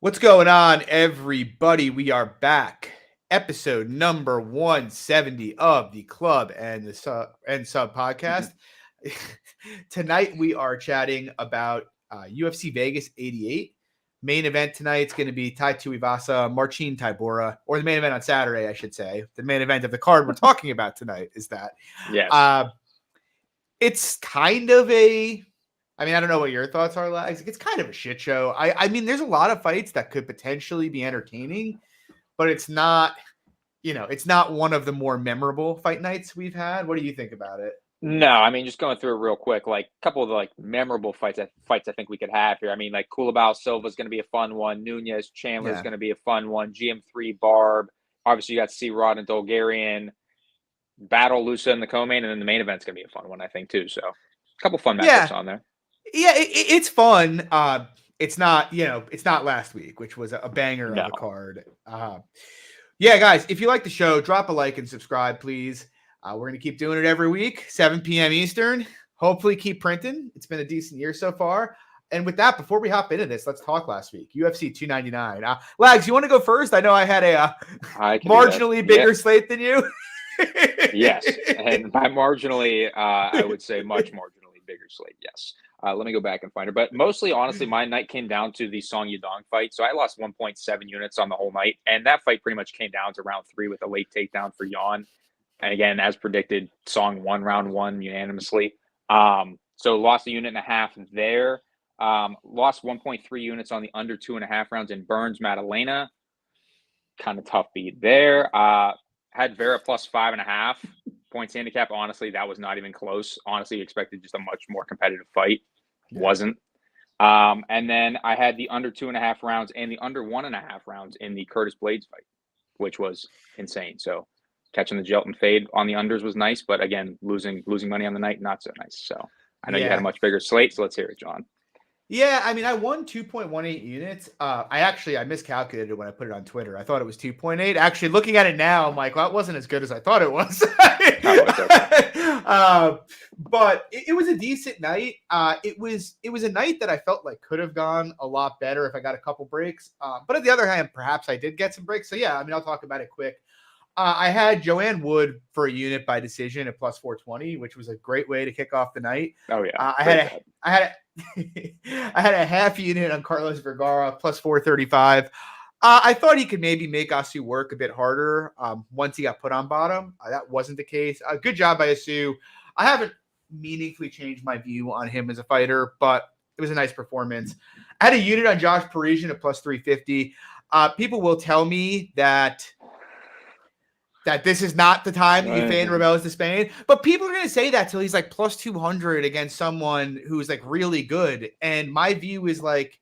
What's going on, everybody? We are back. Episode number 170 of the Club and the Sub podcast. Tonight we are chatting about UFC Vegas 88. Main event tonight is going to be Tai Tuivasa, Marcin Tybura, or the main event on Saturday, I should say. The main event of the card we're talking about tonight is that. Yes. It's kind of I don't know what your thoughts are, Lags. It's kind of a shit show. I mean, there's a lot of fights that could potentially be entertaining, but it's not, it's not one of the more memorable fight nights we've had. What do you think about it? No, I mean, just going through it real quick, like a couple of the memorable fights I think we could have here. I mean, like Kolb Silva's going to be a fun one. Nunes, Chandler's going to be a fun one. GM3, Barb. Obviously, you got Mirart and Dulgarian. Battle Lusa in the co-main, and then the main event's going to be a fun one, I think, too. So, a couple fun matchups on there. Yeah, it's fun. It's not, it's not last week, which was a banger of a card. Yeah, guys, if you like the show, drop a like and subscribe, please. We're going to keep doing it every week, 7 p.m. Eastern. Hopefully keep printing. It's been a decent year so far. And with that, before we hop into this, let's talk last week. UFC 299. Lags, you want to go first? I know I had a marginally bigger slate than you. Yes, and by marginally, I would say much marginally bigger slate, yes. Let me go back and find her. But mostly, honestly, my night came down to the Song Yadong fight. So I lost 1.7 units on the whole night. And that fight pretty much came down to round 3 with a late takedown for Yan. And again, as predicted, Song won round 1 unanimously. So lost a unit and a half there. Lost 1.3 units on the under 2.5 rounds in Burns Madalena. Kind of tough beat there. Had Vera plus 5.5 points handicap. Honestly, that was not even close. Honestly, expected just a much more competitive fight. Wasn't. And then I had the under 2.5 rounds and the under 1.5 rounds in the Curtis Blades fight, which was insane. So catching the Jelton fade on the unders was nice, but again, losing money on the night, not so nice. So I know you had a much bigger slate, so let's hear it, John. Yeah, I mean, I won 2.18 units. I miscalculated when I put it on Twitter. I thought it was 2.8. Actually, looking at it now, I'm like, well, that wasn't as good as I thought it was. But it was a decent night. It was a night that I felt like could have gone a lot better if I got a couple breaks. But on the other hand, perhaps I did get some breaks. So yeah, I mean, I'll talk about it quick. I had Joanne Wood for a unit by decision at plus 420, which was a great way to kick off the night. Oh yeah, I had a half unit on Carlos Vergara plus 435. I thought he could maybe make Asu work a bit harder once he got put on bottom. That wasn't the case. Good job by Asu. I haven't meaningfully changed my view on him as a fighter, but it was a nice performance. I had a unit on Josh Parisian at plus 350. People will tell me that this is not the time that you fan Ramirez to Spain. But people are going to say that till he's like plus 200 against someone who's like really good. And my view is like,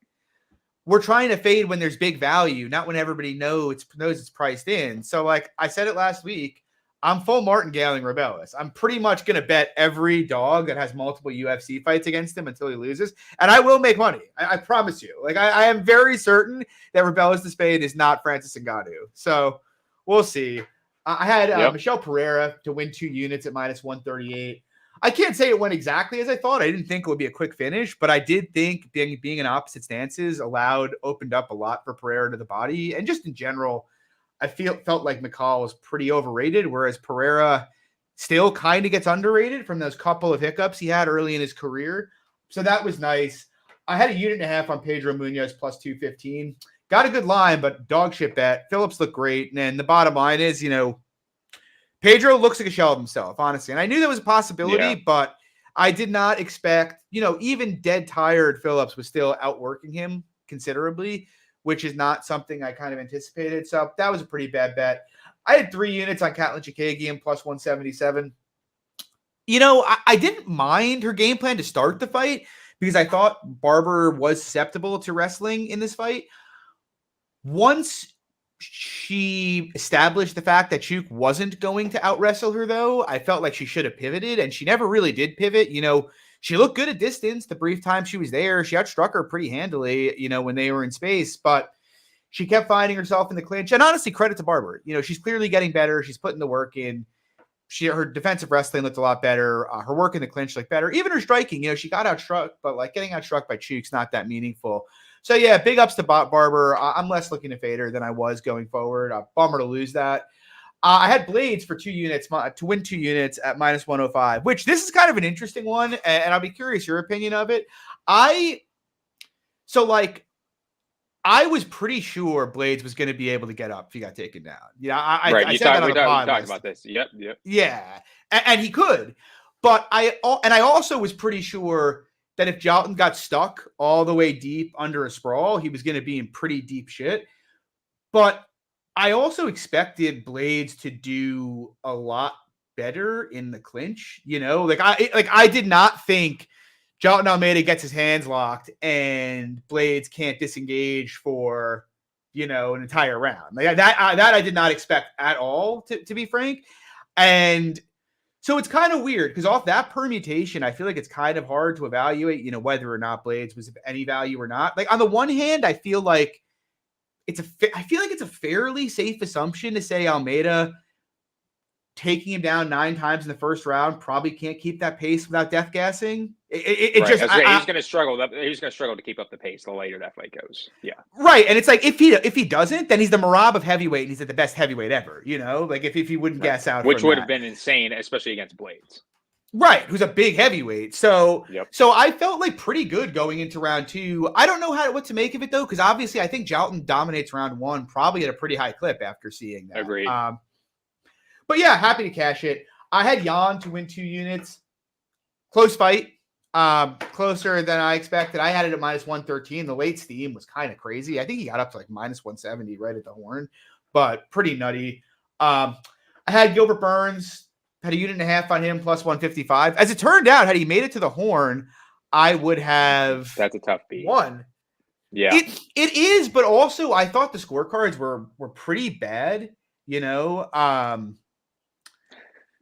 we're trying to fade when there's big value, not when everybody knows it's priced in. So like I said it last week, I'm full martingaling Ramirez. I'm pretty much going to bet every dog that has multiple UFC fights against him until he loses. And I will make money. I promise you. Like I am very certain that Ramirez to Spain is not Francis Ngannou. So we'll see. I had Michelle Pereira to win 2 units at minus 138. I can't say it went exactly as I thought. I didn't think it would be a quick finish, but I did think being in opposite stances opened up a lot for Pereira to the body. And just in general, I felt like McCall was pretty overrated, whereas Pereira still kind of gets underrated from those couple of hiccups he had early in his career. So that was nice. I had a unit and a half on Pedro Munoz plus 215. Got a good line, but dog shit bet. Phillips looked great. And the bottom line is, Pedro looks like a shell of himself, honestly. And I knew that was a possibility, but I did not expect, even dead tired Phillips was still outworking him considerably, which is not something I kind of anticipated. So that was a pretty bad bet. I had 3 units on Katlyn Chikagian plus 177. I didn't mind her game plan to start the fight because I thought Barber was susceptible to wrestling in this fight. Once she established the fact that Chuk wasn't going to out-wrestle her, though, I felt like she should have pivoted, and she never really did pivot. She looked good at distance the brief time she was there. She outstruck her pretty handily, when they were in space, but she kept finding herself in the clinch. And honestly, credit to Barber. She's clearly getting better. She's putting the work in. Her defensive wrestling looked a lot better. Her work in the clinch looked better. Even her striking, she got outstruck, but getting outstruck by Chuk's not that meaningful. So yeah, big ups to Barber. I'm less looking to fade her than I was going forward. Bummer to lose that. I had Blades for 2 units to win 2 units at minus 105, which this is kind of an interesting one, and I'll be curious your opinion of it. I was pretty sure Blades was going to be able to get up if he got taken down. I said that on the pod. We talked about this. Yep. Yeah, and he could, but I also was pretty sure that if Jalton got stuck all the way deep under a sprawl, he was going to be in pretty deep shit. But I also expected Blades to do a lot better in the clinch. I did not think Jalton Almeida gets his hands locked and Blades can't disengage for, an entire round. That I did not expect at all, to be frank. And so it's kind of weird because off that permutation, I feel like it's kind of hard to evaluate, whether or not Blades was of any value or not. Like on the one hand, I feel like it's a fairly safe assumption to say Almeida taking him down 9 times in the first round probably can't keep that pace without death gassing. He's going to struggle. He's going to struggle to keep up the pace the later that fight goes. Yeah, right. And it's like if he doesn't, then he's the Marab of heavyweight, and he's at the best heavyweight ever. Like if he wouldn't gas out, which would have been insane, especially against Blades. Right, who's a big heavyweight. So, yep. So I felt like pretty good going into round 2. I don't know what to make of it though, because obviously I think Jalton dominates round 1 probably at a pretty high clip after seeing that. Agreed. But yeah, happy to cash it. I had Jan to win 2 units. Close fight. Closer than I expected. I had it at minus 113. The late steam was kind of crazy. I think he got up to like minus 170 right at the horn, but pretty nutty. I had Gilbert Burns. Had a unit and a half on him, plus 155. As it turned out, had he made it to the horn, I would have. That's a tough beat. Won. Yeah, it is, but also I thought the scorecards were pretty bad.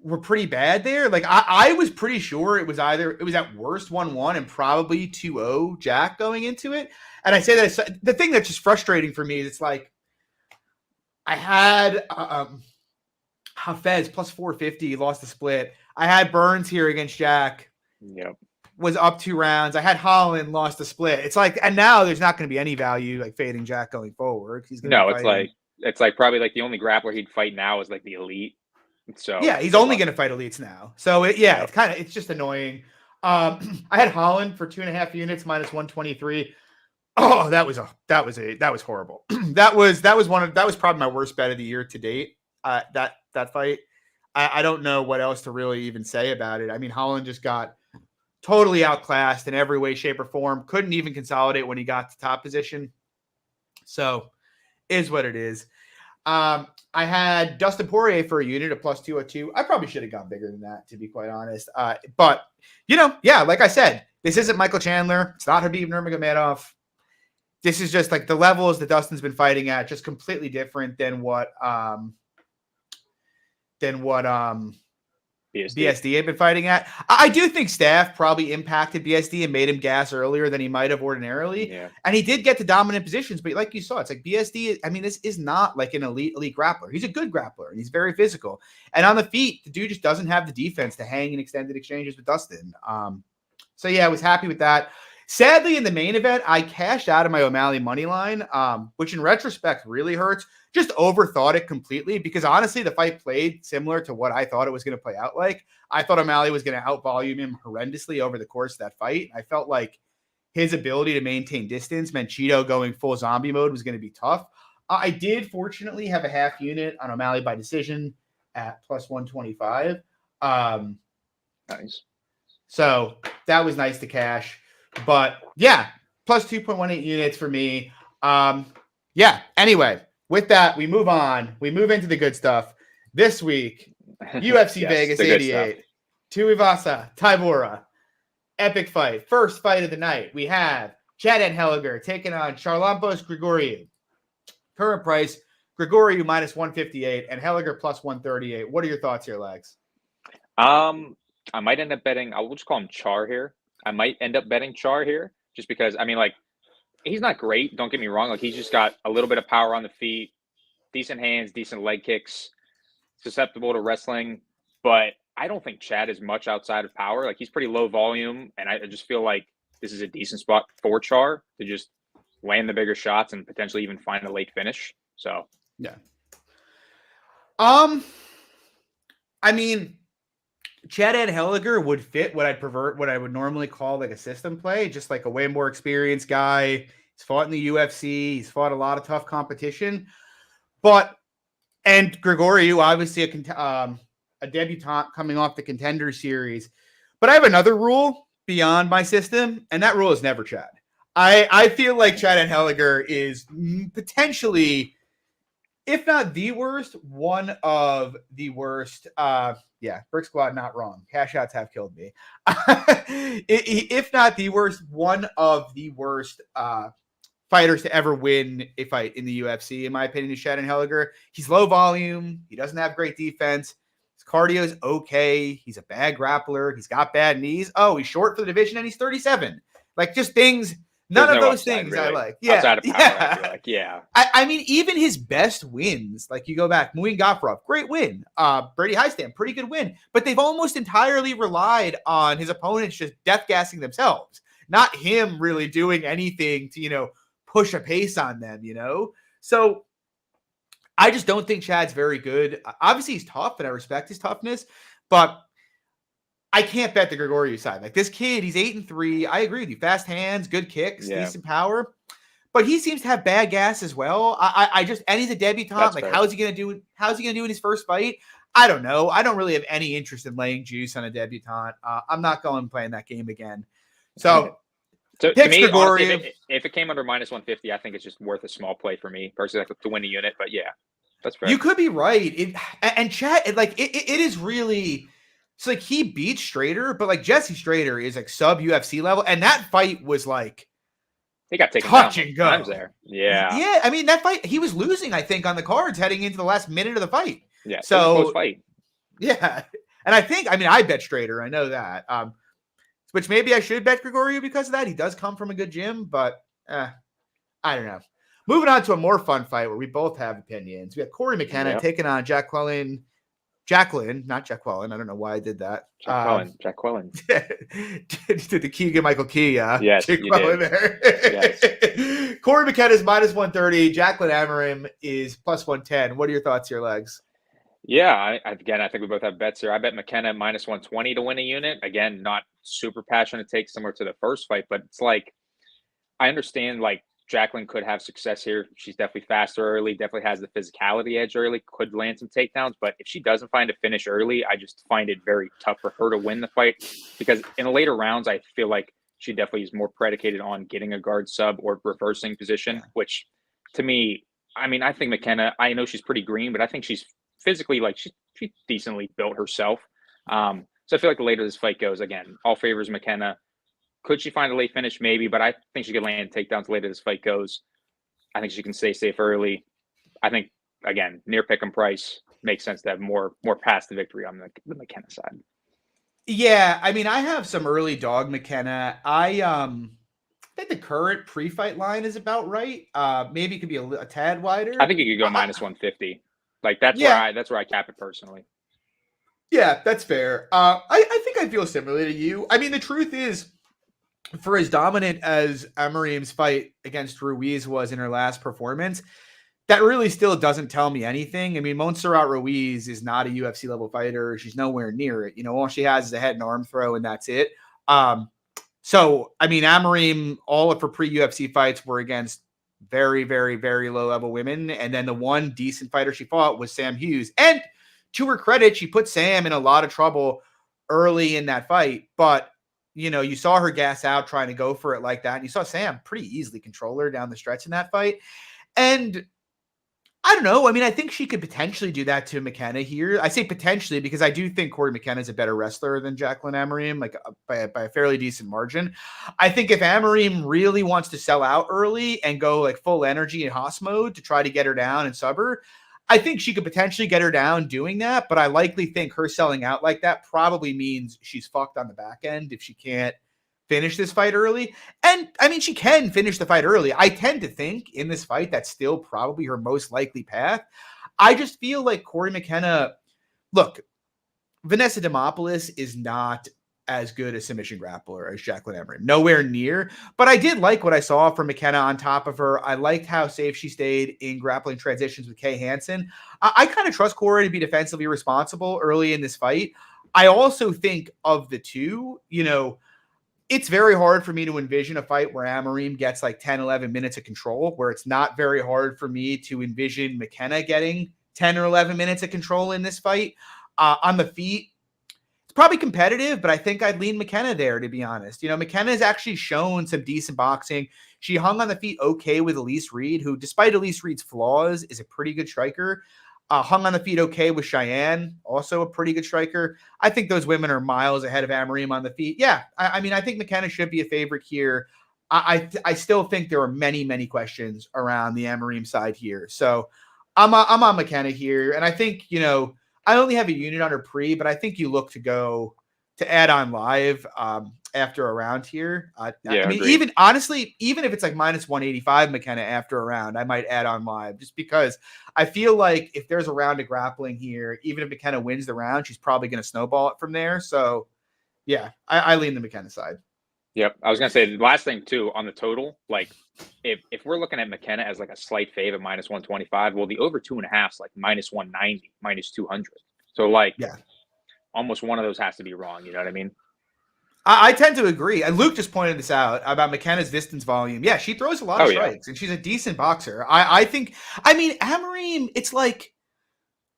Were pretty bad there. Like I was pretty sure it was at worst 1-1 and probably 2-0 Jack going into it. And I say that the thing that's just frustrating for me is it's like I had. Hafez plus 450 lost the split. I had Burns here against Jack. Yep. Was up 2 rounds. I had Holland lost the split. It's like, and now there's not going to be any value like fading Jack going forward. It's like probably like the only grappler he'd fight now is like the elite. So yeah, he's only going to fight elites now. So it's just annoying. I had Holland for 2.5 units minus 123. Oh, that was horrible. that was probably my worst bet of the year to date. That fight. I don't know what else to really even say about it. I mean, Holland just got totally outclassed in every way, shape, or form. Couldn't even consolidate when he got to top position. So, is what it is. I had Dustin Poirier for a unit of plus 202. I probably should have gone bigger than that, to be quite honest. But, like I said, this isn't Michael Chandler. It's not Habib Nurmagomedov. This is just like the levels that Dustin's been fighting at, just completely different than what BSD had been fighting at. I do think staff probably impacted BSD and made him gas earlier than he might have ordinarily. Yeah. And he did get the dominant positions, but like you saw, it's like BSD, I mean, this is not like an elite grappler. He's a good grappler and he's very physical. And on the feet, the dude just doesn't have the defense to hang in extended exchanges with Dustin. So yeah, I was happy with that. Sadly, in the main event, I cashed out of my O'Malley money line, which in retrospect really hurts. Just overthought it completely because honestly, the fight played similar to what I thought it was going to play out like. I thought O'Malley was going to outvolume him horrendously over the course of that fight. I felt like his ability to maintain distance meant Cheeto going full zombie mode was going to be tough. I did fortunately have a half unit on O'Malley by decision at plus 125. Nice. So that was nice to cash. But yeah, plus 2.18 units for me. Anyway, with that, we move on. We move into the good stuff. This week, UFC Yes, Vegas the good 88. Tuivasa, Tybura. Epic fight. First fight of the night. We have Chad Henniger taking on Charlampos Gregorio. Current price, Gregorio minus 158 and Henniger plus 138. What are your thoughts here, Legs? I might end up betting, I'll just call him Char here. I might end up betting Char here just because, I mean, like, he's not great. Don't get me wrong. Like, he's just got a little bit of power on the feet, decent hands, decent leg kicks, susceptible to wrestling. But I don't think Chad is much outside of power. Like, he's pretty low volume. And I just feel like this is a decent spot for Char to just land the bigger shots and potentially even find a late finish. So yeah. I mean, Chad Anheliger would fit what I would normally call like a system play, just like a way more experienced guy. He's fought in the UFC. He's fought a lot of tough competition. And Gregorio, obviously a debutante coming off the Contender Series. But I have another rule beyond my system, and that rule is never Chad. I feel like Chad Anheliger is potentially, if not the worst, one of the worst. Brick Squad, not wrong. Cash outs have killed me. If not the worst, one of the worst fighters to ever win a fight in the UFC, in my opinion, is Chad Anheliger. He's low volume. He doesn't have great defense. His cardio is okay. He's a bad grappler. He's got bad knees. Oh, he's short for the division, and he's 37. Like, just things. None of those things really. I like. Yeah. Outside of power, I feel like, yeah. I mean, even his best wins, like you go back, Muin Gafurov, great win. Brady Highstamp, pretty good win. But they've almost entirely relied on his opponents just death gassing themselves, not him really doing anything to, push a pace on them, So I just don't think Chad's very good. Obviously, he's tough, and I respect his toughness, but I can't bet the Gregorio side. Like, this kid, he's 8-3. I agree with you. Fast hands, good kicks, decent power. But he seems to have bad gas as well. And he's a debutante. That's like, fair. how's he gonna do in his first fight? I don't know. I don't really have any interest in laying juice on a debutante. I'm not going playing that game again. So to me, honestly, if it came under -150, I think it's just worth a small play for me personally, like, to win a unit. But yeah, that's fair. You could be right. And Chad, it is really. It's like he beat Strader, but like Jesse Strader is like sub UFC level, and that fight was like he got taken touch down and go. Times there. Yeah. Yeah. I mean, that fight he was losing, I think, on the cards heading into the last minute of the fight. Yeah. So it was a close fight. Yeah. And I bet Strader. I know that. Which maybe I should bet Gregorio because of that. He does come from a good gym, but I don't know. Moving on to a more fun fight where we both have opinions. We have Corey McKenna taking on Jacqueline, not Jacqueline. I don't know why I did that. Jacqueline. Did the Keegan Michael Key? Yes, you did. There. Yes. Corey McKenna is -130. Jacqueline Amarim is +110. What are your thoughts here, Legs? Yeah, I think we both have bets here. I bet McKenna -120 to win a unit. Again, not super passionate take similar to the first fight, but it's like I understand like Jacqueline could have success here. She's definitely faster early, definitely has the physicality edge early, could land some takedowns. But if she doesn't find a finish early, I just find it very tough for her to win the fight because in the later rounds, I feel like she definitely is more predicated on getting a guard sub or reversing position, which to me, I mean, I think McKenna, I know she's pretty green, but I think she's physically like she decently built herself. So I feel like the later this fight goes, again, all favors McKenna. Could she find a late finish? Maybe, but I think she could land takedowns later this fight goes. I think she can stay safe early. I think, again, near pick 'em price makes sense to have more past the victory on the McKenna side. Yeah, I mean, I have some early dog McKenna. I think the current pre-fight line is about right. Maybe it could be a tad wider. I think you could go -150. Like that's where I cap it personally. Yeah, that's fair. I think I feel similarly to you. I mean, the truth is, for as dominant as Amarim's fight against Ruiz was in her last performance, that really still doesn't tell me anything. I mean, Montserrat Ruiz is not a UFC level fighter. She's nowhere near it. All she has is a head and arm throw, and that's it. So, I mean, Amarim, all of her pre-UFC fights were against very, very, very low level women. And then the one decent fighter she fought was Sam Hughes. And to her credit, she put Sam in a lot of trouble early in that fight. But, you saw her gas out trying to go for it like that. And you saw Sam pretty easily control her down the stretch in that fight. And I don't know. I mean, I think she could potentially do that to McKenna here. I say potentially because I do think Corey McKenna is a better wrestler than Jacqueline Amarim, like by a fairly decent margin. I think if Amarim really wants to sell out early and go like full energy in Haas mode to try to get her down and sub her, I think she could potentially get her down doing that. But I likely think her selling out like that probably means she's fucked on the back end if she can't finish this fight early. And I mean, she can finish the fight early. I tend to think in this fight, that's still probably her most likely path. I just feel like Corey McKenna, look, Vanessa Demopoulos is not as good a submission grappler as Jacqueline Amarim. Nowhere near. But I did like what I saw from McKenna on top of her. I liked how safe she stayed in grappling transitions with Kay Hansen. I kind of trust Corey to be defensively responsible early in this fight. I also think of the two, it's very hard for me to envision a fight where Amarim gets like 10, 11 minutes of control, where it's not very hard for me to envision McKenna getting 10 or 11 minutes of control in this fight. On the feet, it's probably competitive, but I think I'd lean McKenna there, to be honest. McKenna has actually shown some decent boxing. She hung on the feet okay with Elise Reed, who, despite Elise Reed's flaws, is a pretty good striker. Hung on the feet okay with Cheyenne, also a pretty good striker. I think those women are miles ahead of Amarim on the feet. Yeah, I mean, I think McKenna should be a favorite here. I still think there are many, many questions around the Amarim side here. So I'm on McKenna here, and I think, I only have a unit under Preux, but I think you look to go to add on live after a round here. I mean, agreed. even honestly, even if it's like minus 185 McKenna after a round, I might add on live just because I feel like if there's a round of grappling here, even if McKenna wins the round, she's probably going to snowball it from there. So yeah, I lean the McKenna side. Yep. I was going to say the last thing too on the total, like if we're looking at McKenna as like a slight fave at minus 125, well, the over 2.5 is like minus 190, minus 200. So like, almost one of those has to be wrong. You know what I mean? I tend to agree. And Luke just pointed this out about McKenna's distance volume. Yeah, she throws a lot of strikes, and she's a decent boxer. I think, Amarim, it's like,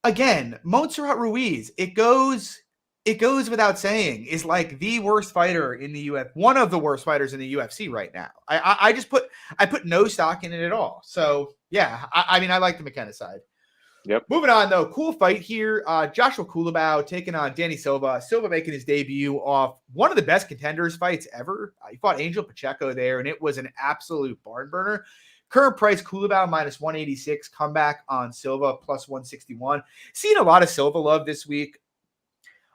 again, Montserrat Ruiz, it goes without saying, is like the worst fighter in the UFC, one of the worst fighters in the UFC right now. I put no stock in it at all. So yeah, I like the McKenna side. Yep. Moving on, though, cool fight here. Joshua Kulabau taking on Danny Silva. Silva making his debut off one of the best contenders fights ever. He fought Angel Pacheco there, and it was an absolute barn burner. Current price, Kulabau minus 186. Comeback on Silva plus 161. Seen a lot of Silva love this week.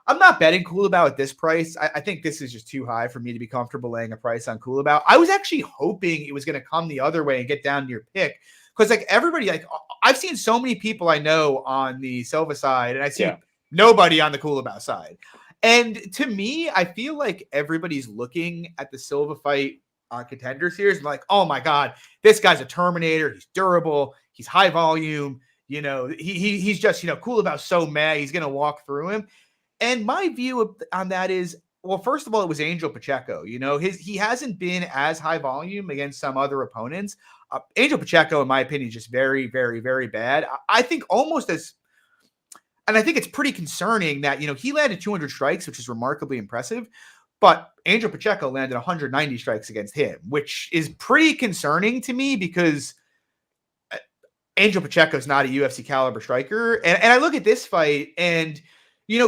I'm not betting Kulabau at this price. I think this is just too high for me to be comfortable laying a price on Kulabau. I was actually hoping it was going to come the other way and get down to your pick. Because like everybody, like I've seen so many people I know on the Silva side, and I see nobody on the Kulabau side. And to me, I feel like everybody's looking at the Silva fight on Contender Series and like, oh my God, this guy's a Terminator. He's durable. He's high volume. He's just, Kulabau's so mad. He's going to walk through him. And my view on that is, well, first of all, it was Angel Pacheco. He hasn't been as high volume against some other opponents. Angel Pacheco, in my opinion, is just very, very, very bad. I think and I think it's pretty concerning that, he landed 200 strikes, which is remarkably impressive, but Angel Pacheco landed 190 strikes against him, which is pretty concerning to me because Angel Pacheco is not a UFC caliber striker. And I look at this fight and,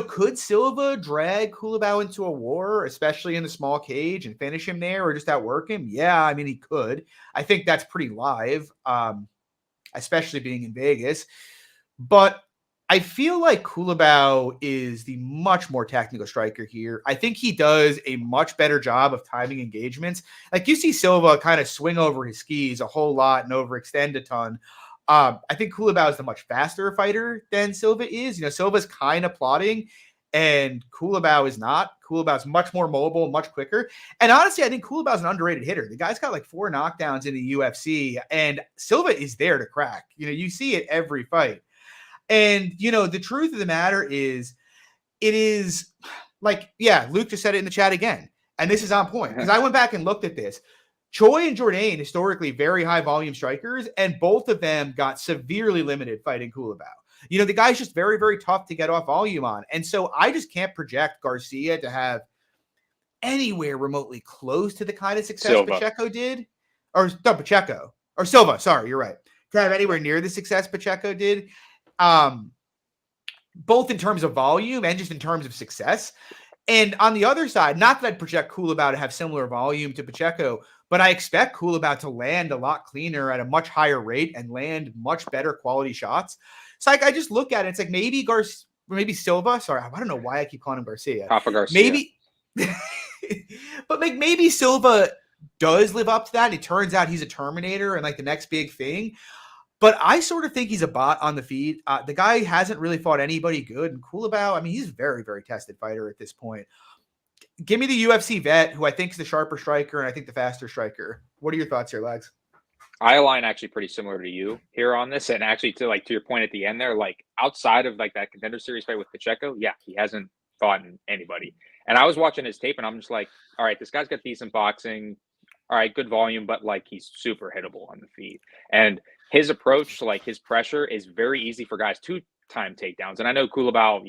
could Silva drag Kulabau into a war, especially in the small cage, and finish him there or just outwork him? Yeah, he could. I think that's pretty live, especially being in Vegas. But I feel like Kulabau is the much more technical striker here. I think he does a much better job of timing engagements. Like you see Silva kind of swing over his skis a whole lot and overextend a ton. I think Kulabau is the much faster fighter than Silva is. Silva's kind of plodding, and Kulabau is not. Kulabau's much more mobile, much quicker. And honestly, I think Kulabau's an underrated hitter. The guy's got like 4 knockdowns in the UFC, and Silva is there to crack. You see it every fight. And, the truth of the matter is, it is like, Luke just said it in the chat again. And this is on point because I went back and looked at this. Choi and Jourdain, historically very high volume strikers, and both of them got severely limited fighting Kulabau. The guy's just very, very tough to get off volume on. And so I just can't project Garcia to have anywhere remotely close to the kind of success Silva. Pacheco did. Or no, Pacheco. Or Silva, sorry, you're right. To have anywhere near the success Pacheco did. Both in terms of volume and just in terms of success. And on the other side, not that I'd project Kulabau to have similar volume to Pacheco, but I expect Kulabau to land a lot cleaner at a much higher rate and land much better quality shots. So I just look at it. It's like maybe Silva. Sorry, I don't know why I keep calling him Garcia. Rafa Garcia. Maybe, but maybe Silva does live up to that. It turns out he's a Terminator and like the next big thing. But I sort of think he's a bot on the feet. The guy hasn't really fought anybody good. And Kulabau, he's a very, very tested fighter at this point. give me the UFC vet, who I think is the sharper striker and I think the faster striker. What are your thoughts here, Legs? I align actually pretty similar to you here on this, and actually to your point at the end there, like outside of like that Contender Series fight with Pacheco, yeah, he hasn't fought anybody. And I was watching his tape, and I'm just like, all right, this guy's got decent boxing, all right, good volume, but like he's super hittable on the feet. And his approach, like his pressure, is very easy for guys to time takedowns. And I know Kulabau,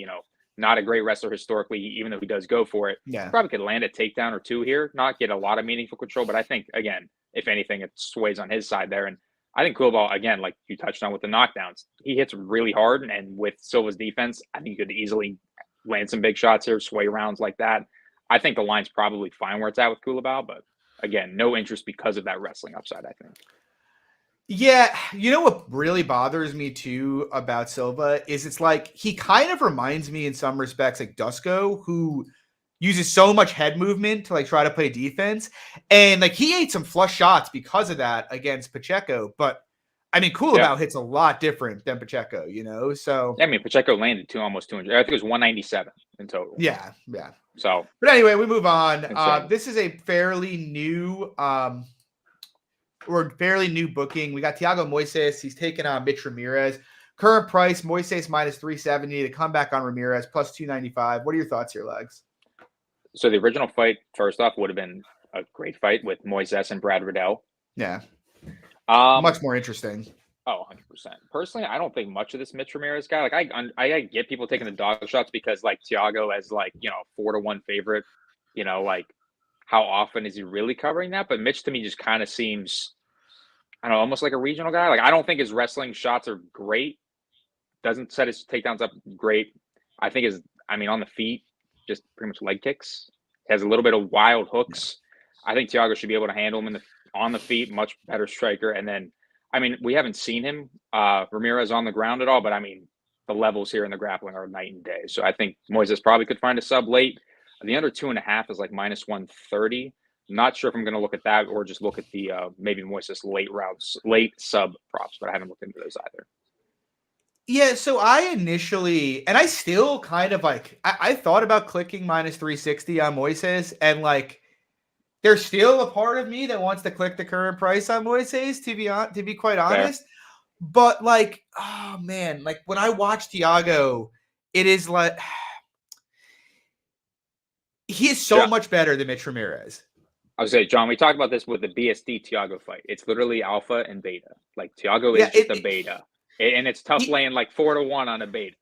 not a great wrestler historically, even though he does go for it. Yeah. Probably could land a takedown or two here, not get a lot of meaningful control, but I think again, if anything, it sways on his side there. And I think Kulabau, again, like you touched on with the knockdowns, he hits really hard. And with Silva's defense, I think he could easily land some big shots here, sway rounds like that. I think the line's probably fine where it's at with Kulabau, but again, no interest because of that wrestling upside, I think. Yeah, you know what really bothers me too about Silva is it's like he kind of reminds me in some respects like Dusko, who uses so much head movement to like try to play defense. And like he ate some flush shots because of that against Pacheco. But I mean, Kulabau hits a lot different than Pacheco, So I mean, Pacheco landed almost 200. I think it was 197 in total. Yeah. So, but anyway, we move on. This is a fairly new booking. We got Thiago Moises. He's taking on Mitch Ramirez. Current price, Moises minus 370 to come back on Ramirez plus 295. What are your thoughts here, Legs? So the original fight, first off, would have been a great fight with Moises and Brad Riddell. Yeah. Much more interesting. Oh, 100%. Personally, I don't think much of this Mitch Ramirez guy. Like, I get people taking the dog shots because, like, Thiago as, like, 4-1 favorite, like, how often is he really covering that? But Mitch, to me, just kind of seems, I don't know, almost like a regional guy. Like, I don't think his wrestling shots are great. Doesn't set his takedowns up great. I think on the feet, just pretty much leg kicks. Has a little bit of wild hooks. I think Thiago should be able to handle him on the feet, much better striker. And then, we haven't seen him, Ramirez on the ground at all, but the levels here in the grappling are night and day. So I think Moises probably could find a sub late. The under 2.5 is like minus 130. I'm not sure if I'm going to look at that or just look at the maybe Moises late sub props, but I haven't looked into those either. Yeah, so I initially, and I still kind of like, I thought about clicking minus 360 on Moises, and like, there's still a part of me that wants to click the current price on Moises, to be quite honest. Fair. But like, oh man, like when I watch Thiago, it is like, he is so much better than Mitch Ramirez. I was saying, John, we talked about this with the BSD Thiago fight. It's literally alpha and beta. Like Thiago is just a beta. And it's tough laying like 4-1 on a beta.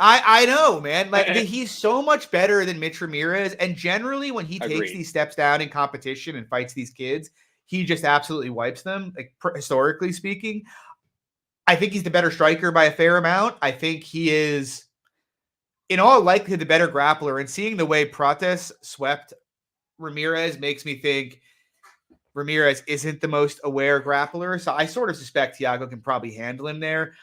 I know, man. Like he's so much better than Mitch Ramirez. And generally, when he takes these steps down in competition and fights these kids, he just absolutely wipes them. Like historically speaking, I think he's the better striker by a fair amount. I think he is, in all likelihood, the better grappler. And seeing the way Preux swept Ramirez makes me think Ramirez isn't the most aware grappler. So I sort of suspect Thiago can probably handle him there.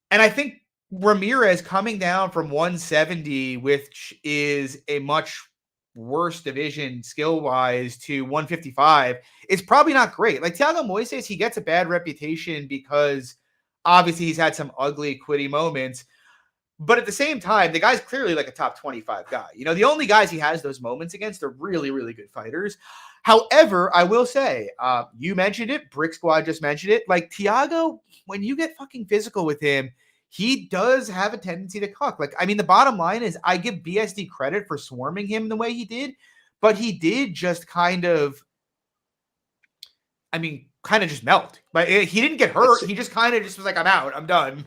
And I think Ramirez coming down from 170, which is a much worse division skill-wise, to 155, is probably not great. Like Thiago Moises, he gets a bad reputation because obviously he's had some ugly quitty moments. But at the same time, the guy's clearly like a top 25 guy. The only guys he has those moments against are really, really good fighters. However, I will say, you mentioned it, Brick Squad just mentioned it, like Thiago, when you get fucking physical with him, he does have a tendency to cuck. Like, the bottom line is I give BSD credit for swarming him the way he did, but he did just kind of just melt. Like, he didn't get hurt. He just kind of just was like, I'm out. I'm done.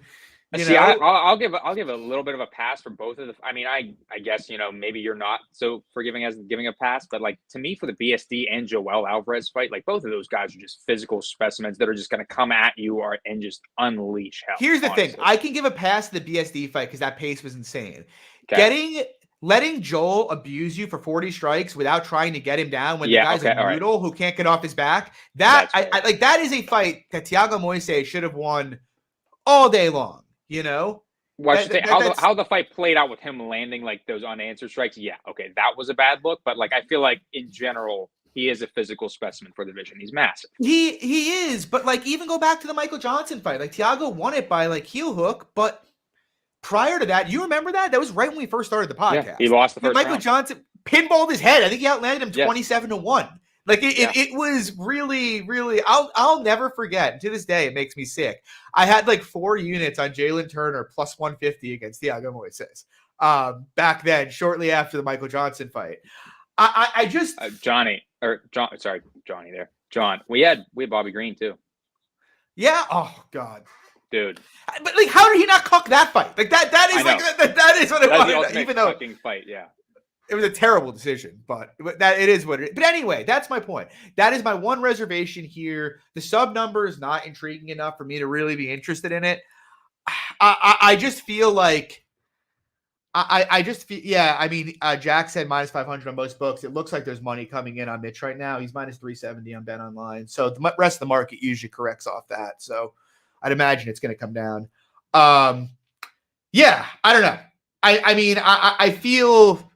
I'll give a little bit of a pass for both of the. I guess maybe you're not so forgiving as giving a pass, but like to me for the BSD and Joel Alvarez fight, like both of those guys are just physical specimens that are just going to come at you and just unleash hell. Here's the thing: I can give a pass to the BSD fight because that pace was insane. Okay. Letting Joel abuse you for 40 strikes without trying to get him down when the guy's a noodle who can't get off his back. That that is a fight that Thiago Moises should have won all day long. How the fight played out with him landing like those unanswered strikes. Yeah, okay, that was a bad look, but like I feel like in general he is a physical specimen for the division. He's massive. He is, but like even go back to the Michael Johnson fight. Like Thiago won it by like heel hook, but prior to that, you remember that? That was right when we first started the podcast. Yeah, he lost the first Michael round. Johnson. pinballed his head. I think he outlanded him Yes. 27-1. Like it was really, really. I'll never forget. To this day, it makes me sick. I had like 4 units on Jalen Turner plus 150 against Thiago Moises. Back then, shortly after the Michael Johnson fight. I just Johnny there. John. We had Bobby Green too. Yeah. Oh God. Dude. But like, how did he not cook that fight? Like that is like that is what it was. Even though fight, yeah. It was a terrible decision, but that it is what it is. But anyway, that's my point. That is my one reservation here. The sub number is not intriguing enough for me to really be interested in it. I just feel like I just feel, yeah. I mean, Jack said minus 500 on most books. It looks like there's money coming in on Mitch right now. He's minus 370 on Bet Online. So the rest of the market usually corrects off that. So I'd imagine it's going to come down. Yeah, I don't know. I mean, I feel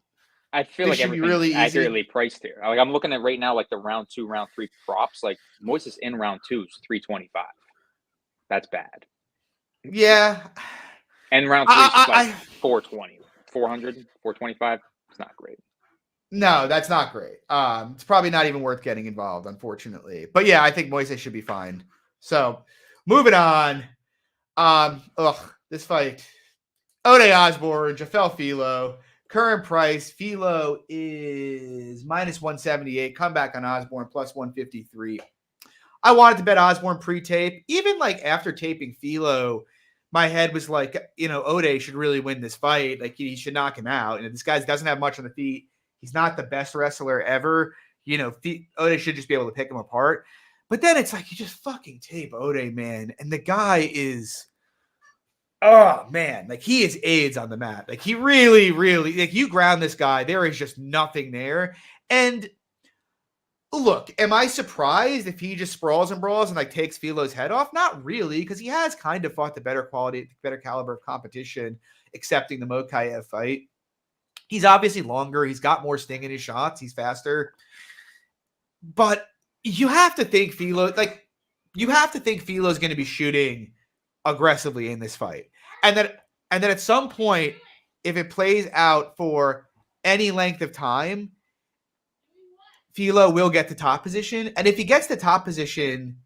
like everything's really accurately priced here. Like I'm looking at right now, like the round 2, round 3 props. Like Moises in round 2 is 325. That's bad. Yeah. And round 3 is like 420, 400, 425. It's not great. No, that's not great. It's probably not even worth getting involved, unfortunately. But yeah, I think Moises should be fine. So moving on. This fight. Ode Osborne, Jafel Filo. Current price, Filo is minus 178. Comeback on Osborne, plus 153. I wanted to bet Osborne pre-tape. Even like after taping Filo, my head was like, Ode should really win this fight. Like he should knock him out. And this guy doesn't have much on the feet. He's not the best wrestler ever. Ode should just be able to pick him apart. But then it's like you just fucking tape Ode, man. And the guy is... Oh man, like he is AIDS on the mat. Like he really, really, like you ground this guy, there is just nothing there. And look, am I surprised if he just sprawls and brawls and like takes Filo's head off? Not really, because he has kind of fought the better quality, better caliber of competition, excepting the Mokaev fight. He's obviously longer. He's got more sting in his shots. He's faster. But you have to think Filo's going to be shooting aggressively in this fight. And then at some point, if it plays out for any length of time, Filo will get the top position. And if he gets the top position,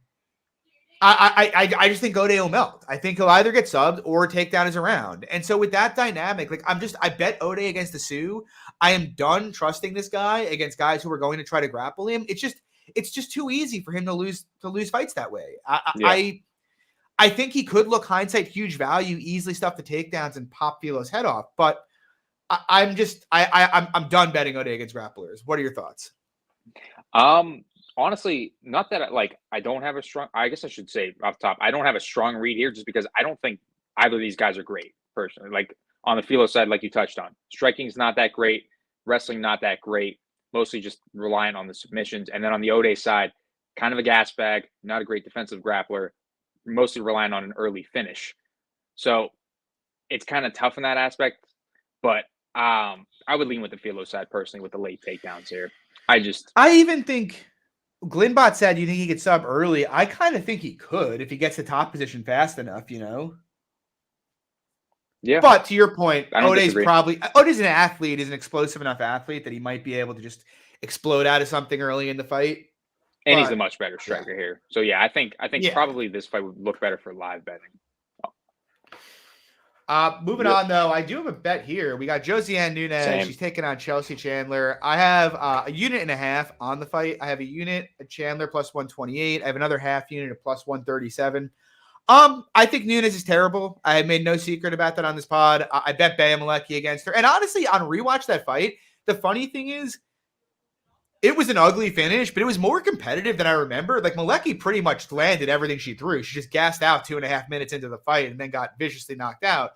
I just think Ode will melt. I think he'll either get subbed or takedown is around. And so with that dynamic, like I bet Ode against the Sioux. I am done trusting this guy against guys who are going to try to grapple him. It's just too easy for him to lose fights that way. I think he could look hindsight huge value, easily stuff the takedowns and pop Filo's head off. But I'm done betting Ode against grapplers. What are your thoughts? Honestly, not that I don't have a strong. I guess I should say off the top, I don't have a strong read here, just because I don't think either of these guys are great personally. Like on the Filo side, like you touched on, striking's not that great, wrestling not that great, mostly just relying on the submissions. And then on the Ode side, kind of a gas bag, not a great defensive grappler, mostly relying on an early finish. So it's kind of tough in that aspect, but I would lean with the Filo side personally with the late takedowns here. I even think Glenbot said, you think he could sub early? I kind of think he could if he gets the top position fast enough, Yeah. But to your point, Ode's an athlete, is an explosive enough athlete that he might be able to just explode out of something early in the fight. And he's a much better striker here. So yeah, I think probably this fight would look better for live betting. Moving on though, I do have a bet here. We got Josiane Nunes. Same. She's taking on Chelsea Chandler. I have a unit and a half on the fight. I have a unit at Chandler plus 128. I have another half unit at plus 137. I think Nunes is terrible. I have made no secret about that on this pod. I bet Bea Malecki against her. And honestly, on rewatch that fight, the funny thing is, it was an ugly finish, but it was more competitive than I remember. Like Malecki pretty much landed everything she threw. She just gassed out 2.5 minutes into the fight and then got viciously knocked out.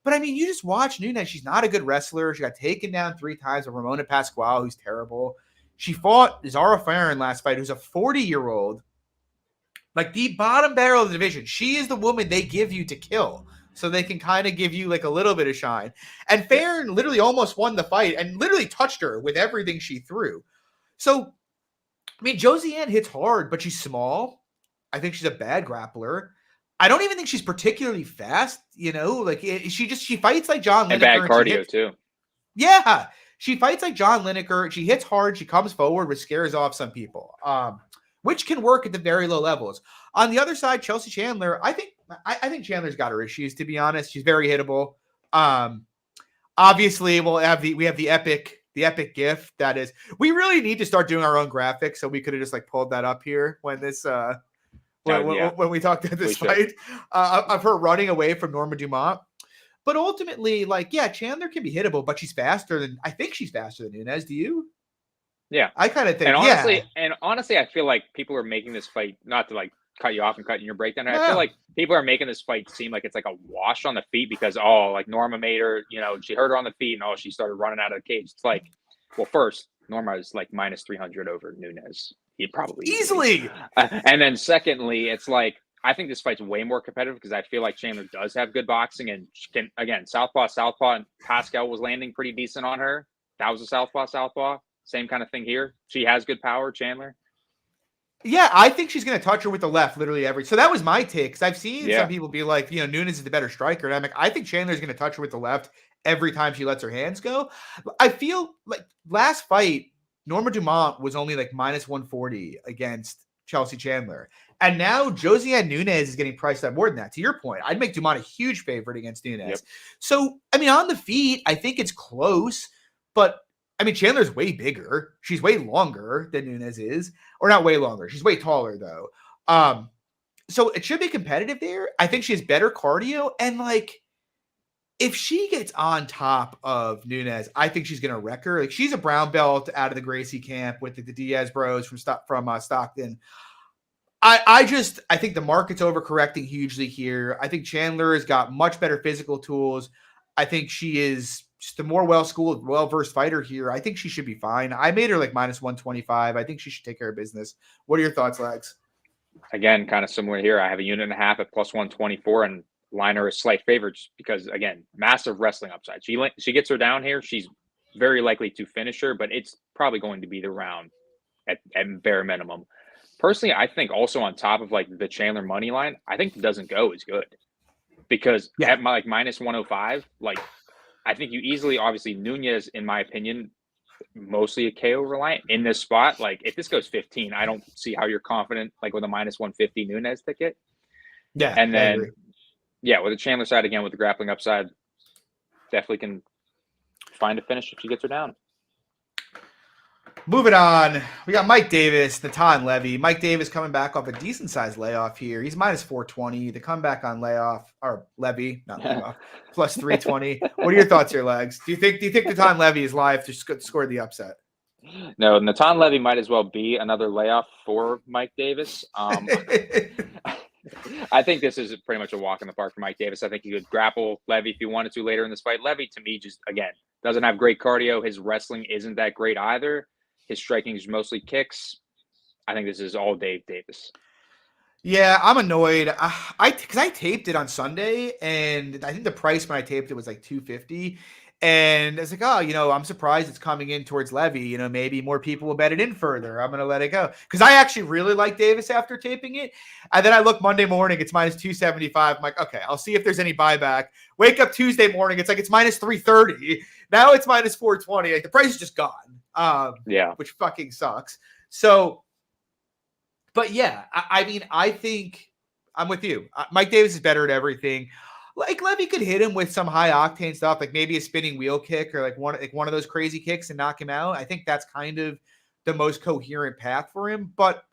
But I mean, you just watch Nunes. She's not a good wrestler. She got taken down 3 times by Ramona Pasquale, who's terrible. She fought Zara Farron last fight, who's a 40-year-old. Like the bottom barrel of the division. She is the woman they give you to kill, so they can kind of give you like a little bit of shine. And Farron literally almost won the fight and literally touched her with everything she threw. So, I mean, Josiane hits hard, but she's small. I think she's a bad grappler. I don't even think she's particularly fast. Like she fights like John Lineker. And bad cardio too. Yeah, she fights like John Lineker. She hits hard. She comes forward, which scares off some people, which can work at the very low levels. On the other side, Chelsea Chandler, I think Chandler's got her issues, to be honest. She's very hittable. Obviously, we have the epic gift that is. We really need to start doing our own graphics, so we could have just like pulled that up here when this when we talked about this fight of her running away from Norma Dumont. But ultimately, like, yeah, Chandler can be hittable, but I think she's faster than Nunes. Do you? Yeah, I kind of think. And honestly, I feel like people are making this fight, not to like cut you off and cut in your breakdown. No. I feel like people are making this fight seem like it's like a wash on the feet because like Norma made her, she hurt her on the feet and she started running out of the cage. It's like, well, first Norma is like minus 300 over Nunes. He probably easily. And then secondly, it's like, I think this fight's way more competitive because I feel like Chandler does have good boxing and she can, again, southpaw, and Pascal was landing pretty decent on her. That was a southpaw. Same kind of thing here. She has good power, Chandler. Yeah, I think she's going to touch her with the left literally So that was my take because I've seen some people be like, Nunes is the better striker. And I'm like, I think Chandler's going to touch her with the left every time she lets her hands go. I feel like last fight, Norma Dumont was only like minus 140 against Chelsea Chandler. And now Josiane Nunes is getting priced at more than that. To your point, I'd make Dumont a huge favorite against Nunes. Yep. So, I mean, on the feet, I think it's close. But, I mean, Chandler's way bigger. She's way longer than Nunes is. Or not way longer. She's way taller, though. So it should be competitive there. I think she has better cardio. And, like, if she gets on top of Nunes, I think she's going to wreck her. Like, she's a brown belt out of the Gracie camp with the Diaz bros from Stockton. I think the market's overcorrecting hugely here. I think Chandler has got much better physical tools. I think she is just a more well-schooled, well-versed fighter here. I think she should be fine. I made her like minus 125. I think she should take care of business. What are your thoughts, Lags? Again, kind of similar here. I have a unit and a half at plus 124 and line her a slight favorite just because, again, massive wrestling upside. She gets her down here. She's very likely to finish her, but it's probably going to be the round at bare minimum. Personally, I think also on top of like the Chandler money line, I think it doesn't go is good because at minus 105, like I think you easily, obviously Nunes, in my opinion, mostly a KO reliant in this spot. Like if this goes 15, I don't see how you're confident like with a minus 150 Nunes ticket. Yeah. And then, with the Chandler side again, with the grappling upside, definitely can find a finish if she gets her down. Moving on, we got Mike Davis, Natan Levy. Mike Davis coming back off a decent-sized layoff here. He's minus 420. The comeback on layoff, or Levy, not layoff, plus 320. What are your thoughts here, Legs? Do you think Natan Levy is live to score the upset? No, Natan Levy might as well be another layoff for Mike Davis. I think this is pretty much a walk in the park for Mike Davis. I think he could grapple Levy if he wanted to later in this fight. Levy, to me, just, again, doesn't have great cardio. His wrestling isn't that great either. His striking is mostly kicks. I think this is all Dave Davis. Yeah, I'm annoyed. Because I taped it on Sunday, and I think the price when I taped it was like $250. And it's like, I'm surprised it's coming in towards Levy. Maybe more people will bet it in further. I'm going to let it go. Because I actually really like Davis after taping it. And then I look Monday morning, it's minus 275. I'm like, okay, I'll see if there's any buyback. Wake up Tuesday morning, it's like it's minus 330. Now it's minus 420. Like the price is just gone. Which fucking sucks. So, but yeah, I mean, I think I'm with you. Mike Davis is better at everything. Like Levy could hit him with some high octane stuff, like maybe a spinning wheel kick or like one of those crazy kicks and knock him out. I think that's kind of the most coherent path for him. But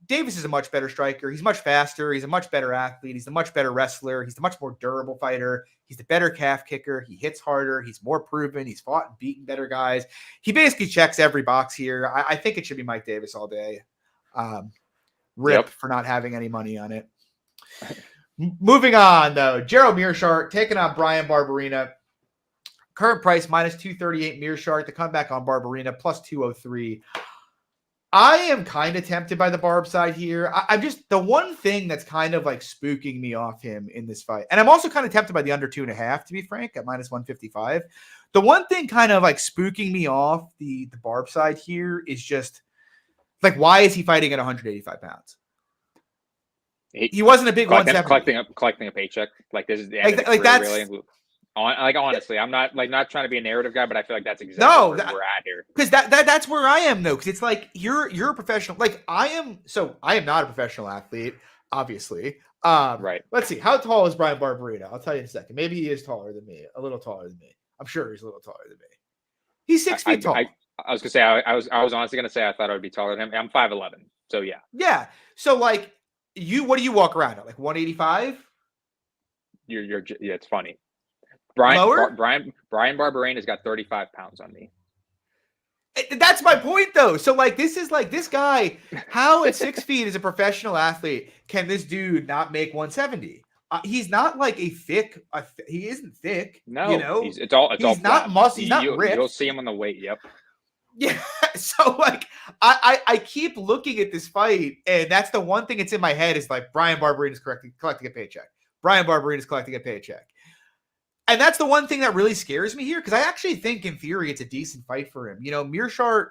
Davis is a much better striker. He's much faster. He's a much better athlete. He's a much better wrestler. He's a much more durable fighter. He's the better calf kicker. He hits harder. He's more proven. He's fought and beaten better guys. He basically checks every box here. I think it should be Mike Davis all day. Rip for not having any money on it. Moving on, though. Gerald Mearshart taking on Brian Barbarina. Current price minus 238 Mearshart. The comeback on Barbarina plus 203. I am kind of tempted by the Barb side here. I'm just the one thing that's kind of like spooking me off him in this fight. And I'm also kind of tempted by the under 2.5, to be frank, at minus 155. The one thing kind of like spooking me off the Barb side here is just like, why is he fighting at 185 pounds? He wasn't a big 170. Collecting a paycheck. Like this is the end of his career, really. Honestly, I'm not trying to be a narrative guy, but I feel like that's exactly where we're at here. Because that's where I am though. Because it's like you're a professional. Like I am. So I am not a professional athlete, obviously. Right. Let's see. How tall is Brian Barbarina? I'll tell you in a second. Maybe he is taller than me. A little taller than me. I'm sure he's a little taller than me. He's 6 feet tall. I was gonna say I was honestly gonna say I thought I would be taller than him. I'm 5'11", so yeah. Yeah. So like what do you walk around at? Like 185? Yeah, it's funny. Brian Barbarina's got 35 pounds on me. That's my point though. So like this is like this guy, how at 6 feet as a professional athlete can this dude not make 170? He's not like he isn't thick. No, you know, he's not muscle. He's not ripped. You'll see him on the weight. Yep. Yeah. So like I keep looking at this fight, and that's the one thing that's in my head is like Brian Barbarina is collecting a paycheck. Brian Barbarina is collecting a paycheck. And that's the one thing that really scares me here, because I actually think in theory it's a decent fight for him. You know, Mirart,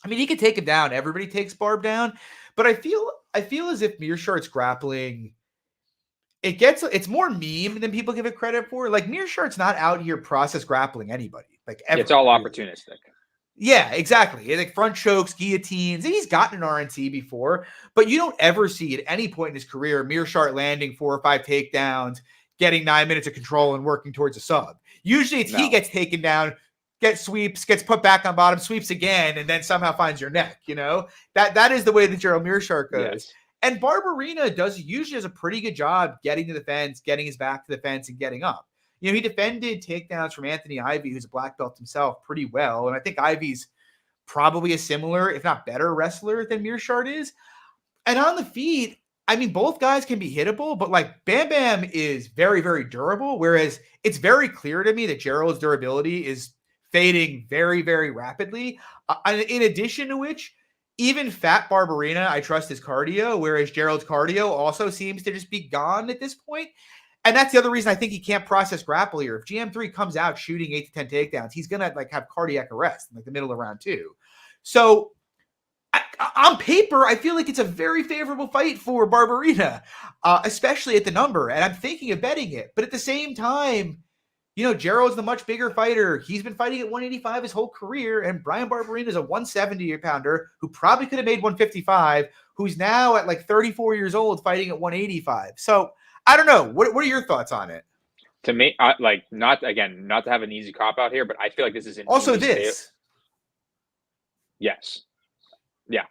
I mean, he could take him down. Everybody takes Barb down. But I feel as if Mirart's grappling, it's more meme than people give it credit for. Like Mirart's not out here process grappling anybody. Like ever, it's all opportunistic. Yeah, exactly. Like front chokes, guillotines, and he's gotten an RNC before, but you don't ever see at any point in his career Mirart landing 4 or 5 takedowns, getting 9 minutes of control and working towards a sub. Usually it's he gets taken down, gets put back on bottom, sweeps again, and then somehow finds your neck. You know, that is the way that Gerald Mirart goes. Yes. And Barbarina usually does a pretty good job getting to the fence, getting his back to the fence, and getting up. You know, he defended takedowns from Anthony Ivy, who's a black belt himself, pretty well. And I think Ivy's probably a similar, if not better, wrestler than Mirart is. And on the feet, I mean, both guys can be hittable, but like Bam Bam is very, very durable. Whereas it's very clear to me that Gerald's durability is fading very, very rapidly. In addition to which, even fat Barbarina, I trust his cardio, whereas Gerald's cardio also seems to just be gone at this point. And that's the other reason I think he can't process grapple here. If GM3 comes out shooting 8 to 10 takedowns, he's going to like have cardiac arrest in like the middle of round 2. So on paper, I feel like it's a very favorable fight for Barbarina, especially at the number. And I'm thinking of betting it. But at the same time, you know, Gerald's the much bigger fighter. He's been fighting at 185 his whole career. And Brian Barbarina is a 170-pounder who probably could have made 155, who's now at like 34 years old fighting at 185. So I don't know. What are your thoughts on it? To me, not to have an easy cop out here, but I feel like this is Yes. Yeah.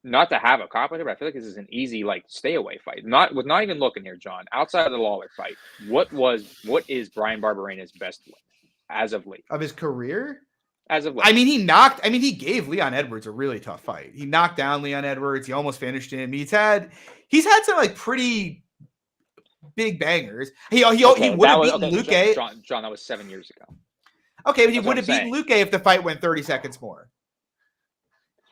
Not to have a cop out here, but I feel like this is an easy stay away fight. Not even looking here, John. Outside of the Lawler fight, what is Brian Barbarina's best win as of late? Of his career? As of late. I mean, he gave Leon Edwards a really tough fight. He knocked down Leon Edwards. He almost finished him. He's had some pretty big bangers. He would have beaten Luque. John, that was 7 years ago. Okay, but he would have beaten Luque if the fight went 30 seconds more.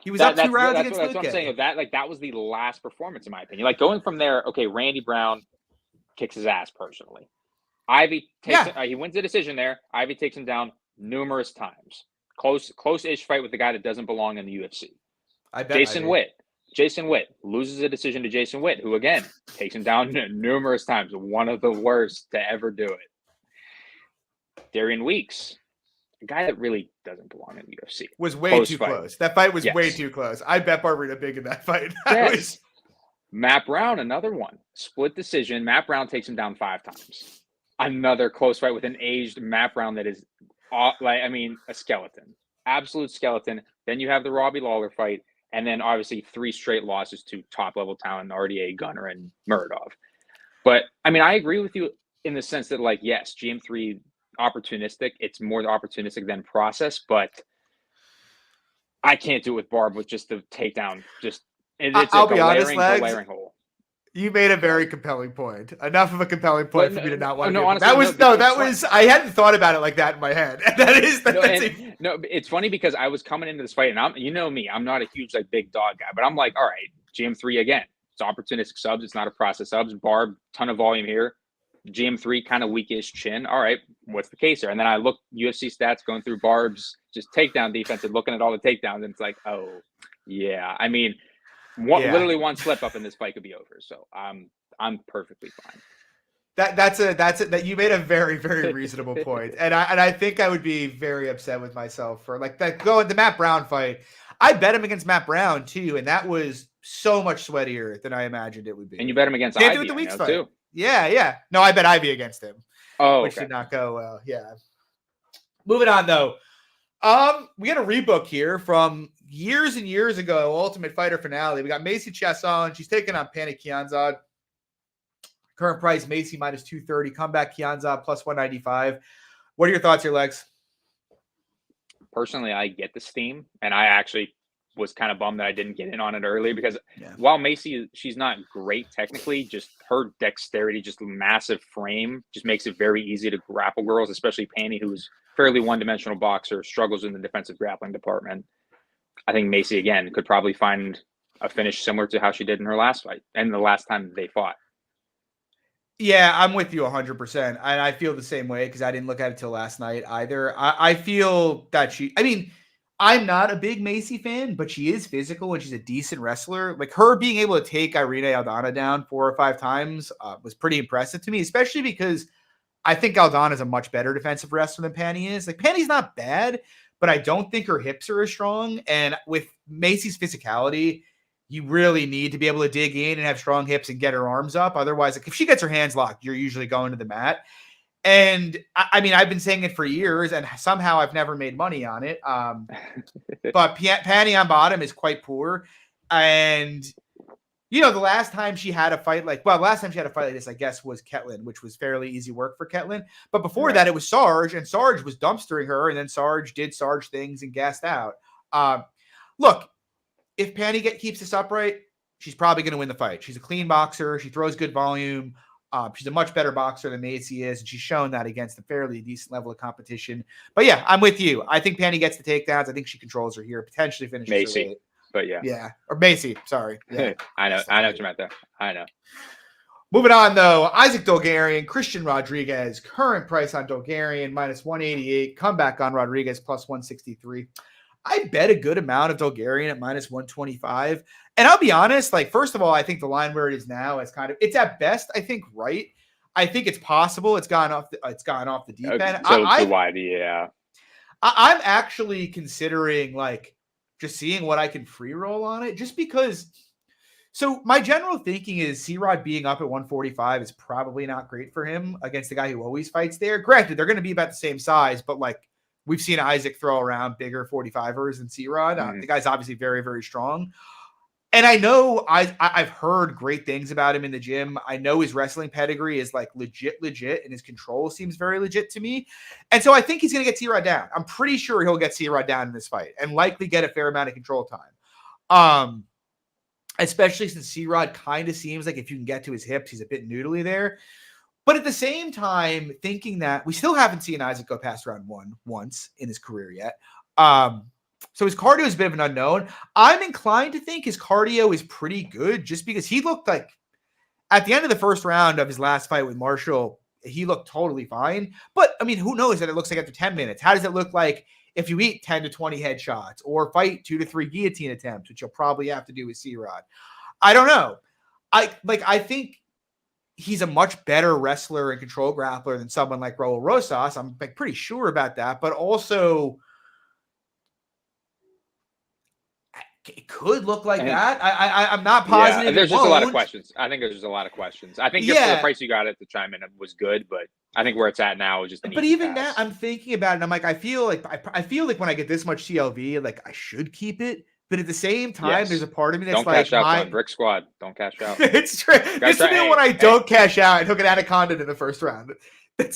He was up 2 rounds against Luque. That's what I'm saying. That was the last performance, in my opinion. Going from there, okay, Randy Brown kicks his ass personally. Ivy he wins the decision there. Ivy takes him down numerous times. Close-ish fight with the guy that doesn't belong in the UFC. Jason Witt loses a decision to Jason Witt, who, again, takes him down numerous times. One of the worst to ever do it. Darian Weeks, a guy that really doesn't belong in the UFC. Was way too close. That fight was way too close. I bet Barbarina big in that fight. Yes. Matt Brown, another one. Split decision. Matt Brown takes him down 5 times. Another close fight with an aged Matt Brown that is, a skeleton. Absolute skeleton. Then you have the Robbie Lawler fight. And then obviously 3 straight losses to top-level talent, RDA, Gunnar, and Muradov. But, I agree with you in the sense that, yes, GM3 opportunistic. It's more opportunistic than process, but I can't do it with Barb with just the takedown. I'll be honest, glaring hole. You made a very compelling point. Enough of a compelling point for me to not want to. Honestly, I hadn't thought about it like that in my head. It's funny because I was coming into this fight, and I'm not a huge big dog guy, but I'm like, all right, GM3 again. It's opportunistic subs. It's not a process subs. Barb, ton of volume here. GM3 kind of weakish chin. All right, what's the case here? And then I look UFC stats going through Barb's just takedown defense and looking at all the takedowns, and it's like, oh yeah. Literally one slip up in this fight could be over. So I'm perfectly fine. That you made a very, very reasonable point. And I think I would be very upset with myself for like that going the Matt Brown fight. I bet him against Matt Brown too, and that was so much sweatier than I imagined it would be. And you bet him against Can't do it Ivy, the I Weeks know, fight. too. Yeah. No, I bet Ivy against him. Oh, which okay. did not go well. Yeah. Moving on though. We got a rebook here from years and years ago, Ultimate Fighter finale. We got Macy Chasson. She's taking on Pani Kianzad. Current price, Macy minus 230. Comeback Kianzad plus 195. What are your thoughts here, Lex? Personally, I get the steam, and I actually was kind of bummed that I didn't get in on it early because while Macy, she's not great technically, just her dexterity, just massive frame, just makes it very easy to grapple girls, especially Pani, who's fairly one-dimensional boxer, struggles in the defensive grappling department. I think Macy, again, could probably find a finish similar to how she did in her last fight and the last time they fought. Yeah, I'm with you 100%. And I feel the same way because I didn't look at it till last night either. I feel that I'm not a big Macy fan, but she is physical and she's a decent wrestler. Like her being able to take Irene Aldana down 4 or 5 times was pretty impressive to me, especially because I think Aldana is a much better defensive wrestler than Pani is. Like Pani's not bad, but I don't think her hips are as strong. And with Macy's physicality, you really need to be able to dig in and have strong hips and get her arms up. Otherwise, like if she gets her hands locked, you're usually going to the mat. And I mean, I've been saying it for years, and somehow I've never made money on it. But Pani on bottom is quite poor. And, you know, the last time she had a fight like this, I guess, was Ketlin, which was fairly easy work for Ketlin. But before that, it was Sarge, and Sarge was dumpstering her, and then Sarge did Sarge things and gassed out. Look, if Pani keeps this upright, she's probably going to win the fight. She's a clean boxer. She throws good volume. She's a much better boxer than Macy is, and she's shown that against a fairly decent level of competition. But yeah, I'm with you. I think Pani gets the takedowns. I think she controls her here, potentially finishes Macy, her late. but yeah, or Macy. Sorry, yeah. I know what you meant there. I know. Moving on though, Isaac Dulgarian, Christian Rodriguez. Current price on Dulgarian minus 188. Comeback on Rodriguez plus 163. I bet a good amount of Dulgarian at minus 125. And I'll be honest, like, first of all, I think the line where it is now is it's at best, I think, right. I think it's possible. It's gone off the deep end. So wide, yeah. I'm actually considering like just seeing what I can free roll on it, just because. So my general thinking is C-Rod being up at 145 is probably not great for him against the guy who always fights there. Granted, they're going to be about the same size, but like, we've seen Isaac throw around bigger 45ers than C-Rod. The guy's obviously very, very strong. And I know I've heard great things about him in the gym. I know his wrestling pedigree is like legit, and his control seems very legit to me. And so I think he's going to get C-Rod down. I'm pretty sure he'll get C-Rod down in this fight and likely get a fair amount of control time. Especially since C-Rod kind of seems like if you can get to his hips, he's a bit noodly there. But at the same time, thinking that we still haven't seen Isaac go past round 1 once in his career yet. So his cardio is a bit of an unknown. I'm inclined to think his cardio is pretty good just because he looked like at the end of the first round of his last fight with Marshall, he looked totally fine. But I mean, who knows what it looks like after 10 minutes? How does it look like if you eat 10 to 20 headshots or fight 2 to 3 guillotine attempts, which you'll probably have to do with C-Rod? I don't know. I think he's a much better wrestler and control grappler than someone like Raul Rosas. I'm like pretty sure about that, but also it could look like that. I'm not positive. Yeah, there's just a lot of questions. I think there's just a lot of questions. I think just for the price you got it to chime in was good, but I think where it's at now is just. But even now, I'm thinking about it, and I'm like, I feel like when I get this much CLV, like I should keep it. But at the same time, there's a part of me that's don't cash out, Brick Squad. Don't cash out. It's true. This is when I don't cash out and hook an anaconda in the first round. Like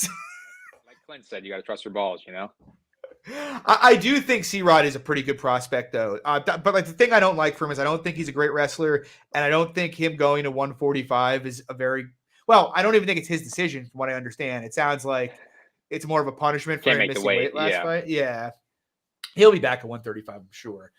Clint said, you got to trust your balls, you know? I do think C-Rod is a pretty good prospect, though. But like the thing I don't like from him is I don't think he's a great wrestler, and I don't think him going to 145 is a very well. I don't even think it's his decision, from what I understand. It sounds like it's more of a punishment for him missing weight last fight. Yeah, he'll be back at 135, I'm sure.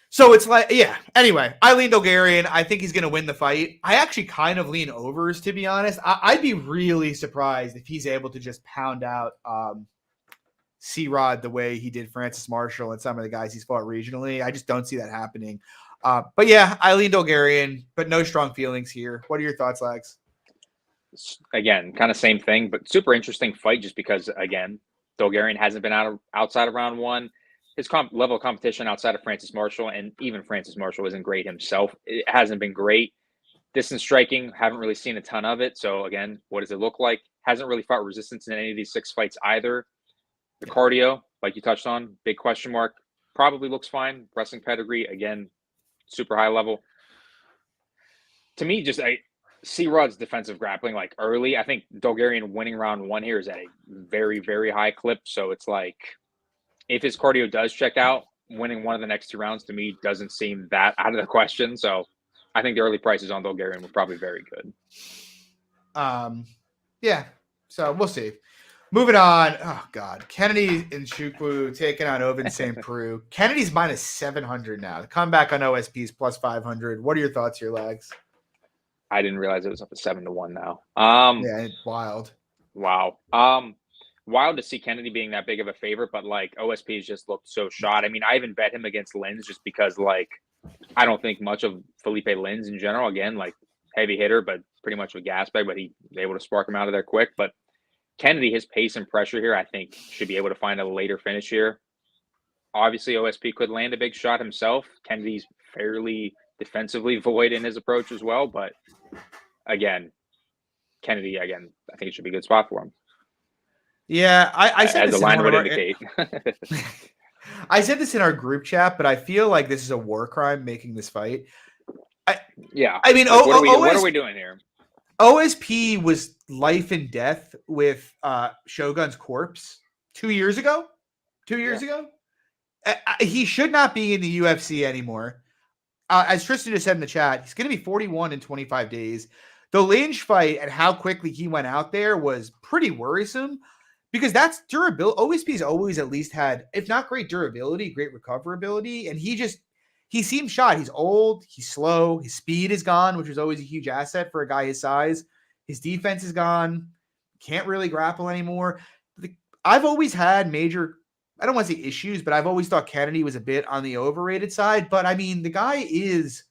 So it's like, yeah. Anyway, I lean Dulgarian. I think he's going to win the fight. I actually kind of lean overs, to be honest. I'd be really surprised if he's able to just pound out C-Rod the way he did Francis Marshall and some of the guys he's fought regionally. I just don't see that happening. But yeah, I lean Dulgarian, but no strong feelings here. What are your thoughts, Lags? again, kind of same thing, but super interesting fight just because, again, Dulgarian hasn't been outside of round one. His level of competition outside of Francis Marshall, and even Francis Marshall isn't great himself. It hasn't been great. Distance striking, haven't really seen a ton of it. So again, what does it look like? Hasn't really fought resistance in any of these 6 fights either. The cardio, like you touched on, big question mark. Probably looks fine. Wrestling pedigree, again, super high level. To me, just I see Rod's defensive grappling like early. I think Dulgarian winning round one here is at a very, very high clip. So it's like if his cardio does check out, winning one of the next 2 rounds to me doesn't seem that out of the question. So I think the early prices on Dulgarian were probably very good. Yeah. So we'll see. Moving on. Oh God, Kennedy and Shuku taking on Ovince St. Preux. Kennedy's minus 700 now. The comeback on OSP is plus 500. What are your thoughts here, Lags? I didn't realize it was up to 7-1 now. Yeah, it's wild. Wow. Wild to see Kennedy being that big of a favorite, but like OSP's just looked so shot. I mean, I even bet him against Lins just because like I don't think much of Felipe Lins in general. Again, like heavy hitter, but pretty much a gas bag, but he's able to spark him out of there quick. But Kennedy, his pace and pressure here, I think should be able to find a later finish here. Obviously, OSP could land a big shot himself. Kennedy's fairly defensively void in his approach as well, but again, Kennedy, I think it should be a good spot for him. Yeah, I said as this the line would indicate. I said this in our group chat, but I feel like this is a war crime making this fight. I mean, like, what are we doing here? OSP was life and death with Shogun's corpse 2 years ago. 2 years ago, he should not be in the UFC anymore. As Tristan just said in the chat, he's going to be 41 in 25 days. The Lynch fight and how quickly he went out there was pretty worrisome because that's durability. OSP's always at least had, if not great durability, great recoverability. And he seems shot. He's old. He's slow. His speed is gone, which is always a huge asset for a guy his size. His defense is gone. Can't really grapple anymore. I've always had major, I don't want to say issues, but I've always thought Kennedy was a bit on the overrated side. But I mean, the guy he's